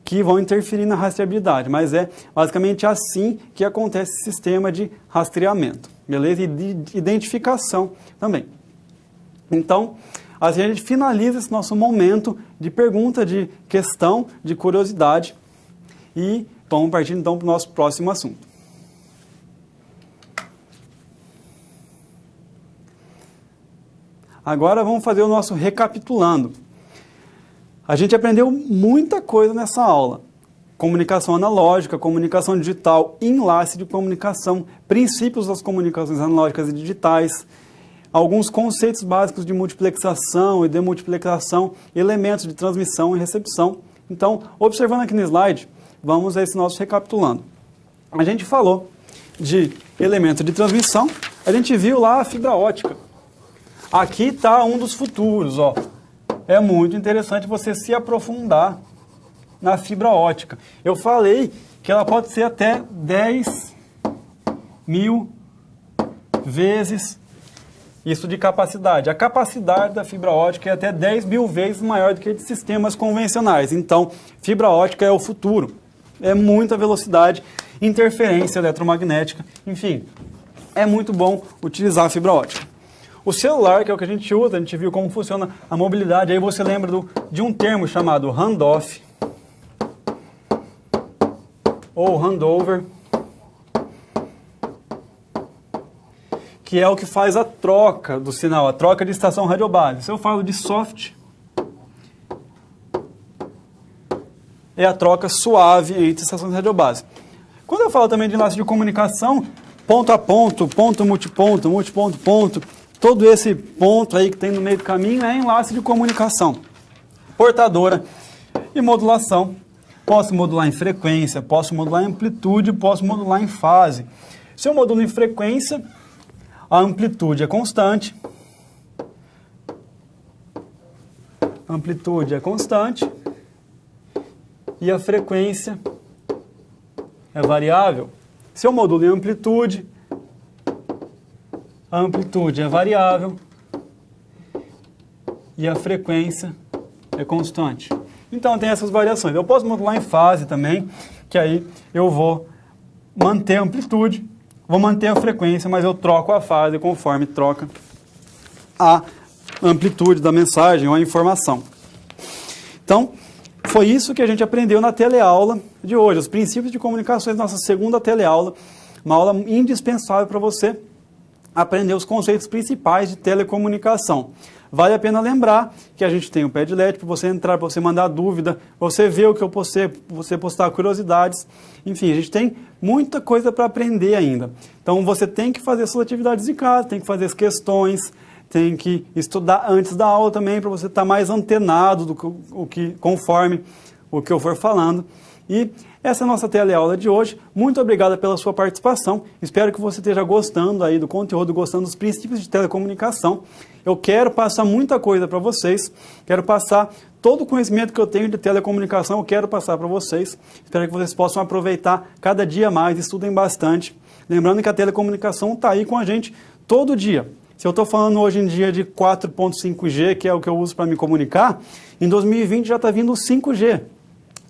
que vão interferir na rastreabilidade, mas é basicamente assim que acontece esse sistema de rastreamento, beleza? E de identificação também. Então, assim a gente finaliza esse nosso momento de pergunta, de questão, de curiosidade e vamos partir então para o nosso próximo assunto. Agora vamos fazer o nosso recapitulando. A gente aprendeu muita coisa nessa aula. Comunicação analógica, comunicação digital, enlace de comunicação, princípios das comunicações analógicas e digitais, alguns conceitos básicos de multiplexação e demultiplexação, elementos de transmissão e recepção. Então, observando aqui no slide, vamos a esse nosso recapitulando. A gente falou de elemento de transmissão, a gente viu lá a fibra ótica. Aqui está um dos futuros, ó. É muito interessante você se aprofundar na fibra ótica. Eu falei que ela pode ser até 10.000 vezes isso de capacidade. A capacidade da fibra ótica é até 10.000 vezes maior do que de sistemas convencionais. Então, fibra ótica é o futuro. É muita velocidade, interferência eletromagnética, enfim. É muito bom utilizar a fibra ótica. O celular, que é o que a gente usa, a gente viu como funciona a mobilidade, aí você lembra de um termo chamado handoff, ou handover, que é o que faz a troca do sinal, a troca de estação radiobase. Se eu falo de soft, é a troca suave entre estações radiobase. Quando eu falo também de enlace de comunicação, ponto a ponto, ponto multiponto, multiponto, ponto, todo esse ponto aí que tem no meio do caminho é enlace de comunicação. Portadora e modulação. Posso modular em frequência, posso modular em amplitude, posso modular em fase. Se eu modulo em frequência, a amplitude é constante. Amplitude é constante. E a frequência é variável. Se eu modulo em amplitude, a amplitude é variável e a frequência é constante. Então tem essas variações. Eu posso modular em fase também, que aí eu vou manter a amplitude, vou manter a frequência, mas eu troco a fase conforme troca a amplitude da mensagem ou a informação. Então, foi isso que a gente aprendeu na teleaula de hoje, os princípios de comunicações, nossa segunda teleaula, uma aula indispensável para você aprender os conceitos principais de telecomunicação. Vale a pena lembrar que a gente tem o Padlet para você entrar, para você mandar dúvida, você ver o que eu postei, você postar curiosidades. Enfim, a gente tem muita coisa para aprender ainda. Então você tem que fazer suas atividades de casa, tem que fazer as questões, tem que estudar antes da aula também para você estar mais antenado do que conforme o que eu for falando. E essa é a nossa teleaula de hoje. Muito obrigado pela sua participação. Espero que você esteja gostando aí do conteúdo, gostando dos princípios de telecomunicação. Eu quero passar muita coisa para vocês. Quero passar todo o conhecimento que eu tenho de telecomunicação, eu quero passar para vocês. Espero que vocês possam aproveitar cada dia mais, estudem bastante. Lembrando que a telecomunicação está aí com a gente todo dia. Se eu estou falando hoje em dia de 4.5G, que é o que eu uso para me comunicar, em 2020 já está vindo o 5G.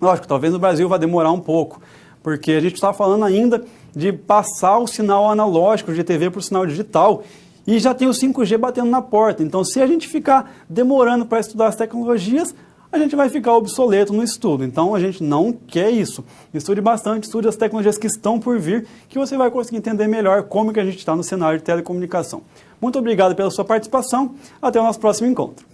Lógico, talvez no Brasil vai demorar um pouco, porque a gente está falando ainda de passar o sinal analógico de TV para o sinal digital e já tem o 5G batendo na porta. Então, se a gente ficar demorando para estudar as tecnologias, a gente vai ficar obsoleto no estudo. Então, a gente não quer isso. Estude bastante, estude as tecnologias que estão por vir, que você vai conseguir entender melhor como que a gente está no cenário de telecomunicação. Muito obrigado pela sua participação. Até o nosso próximo encontro.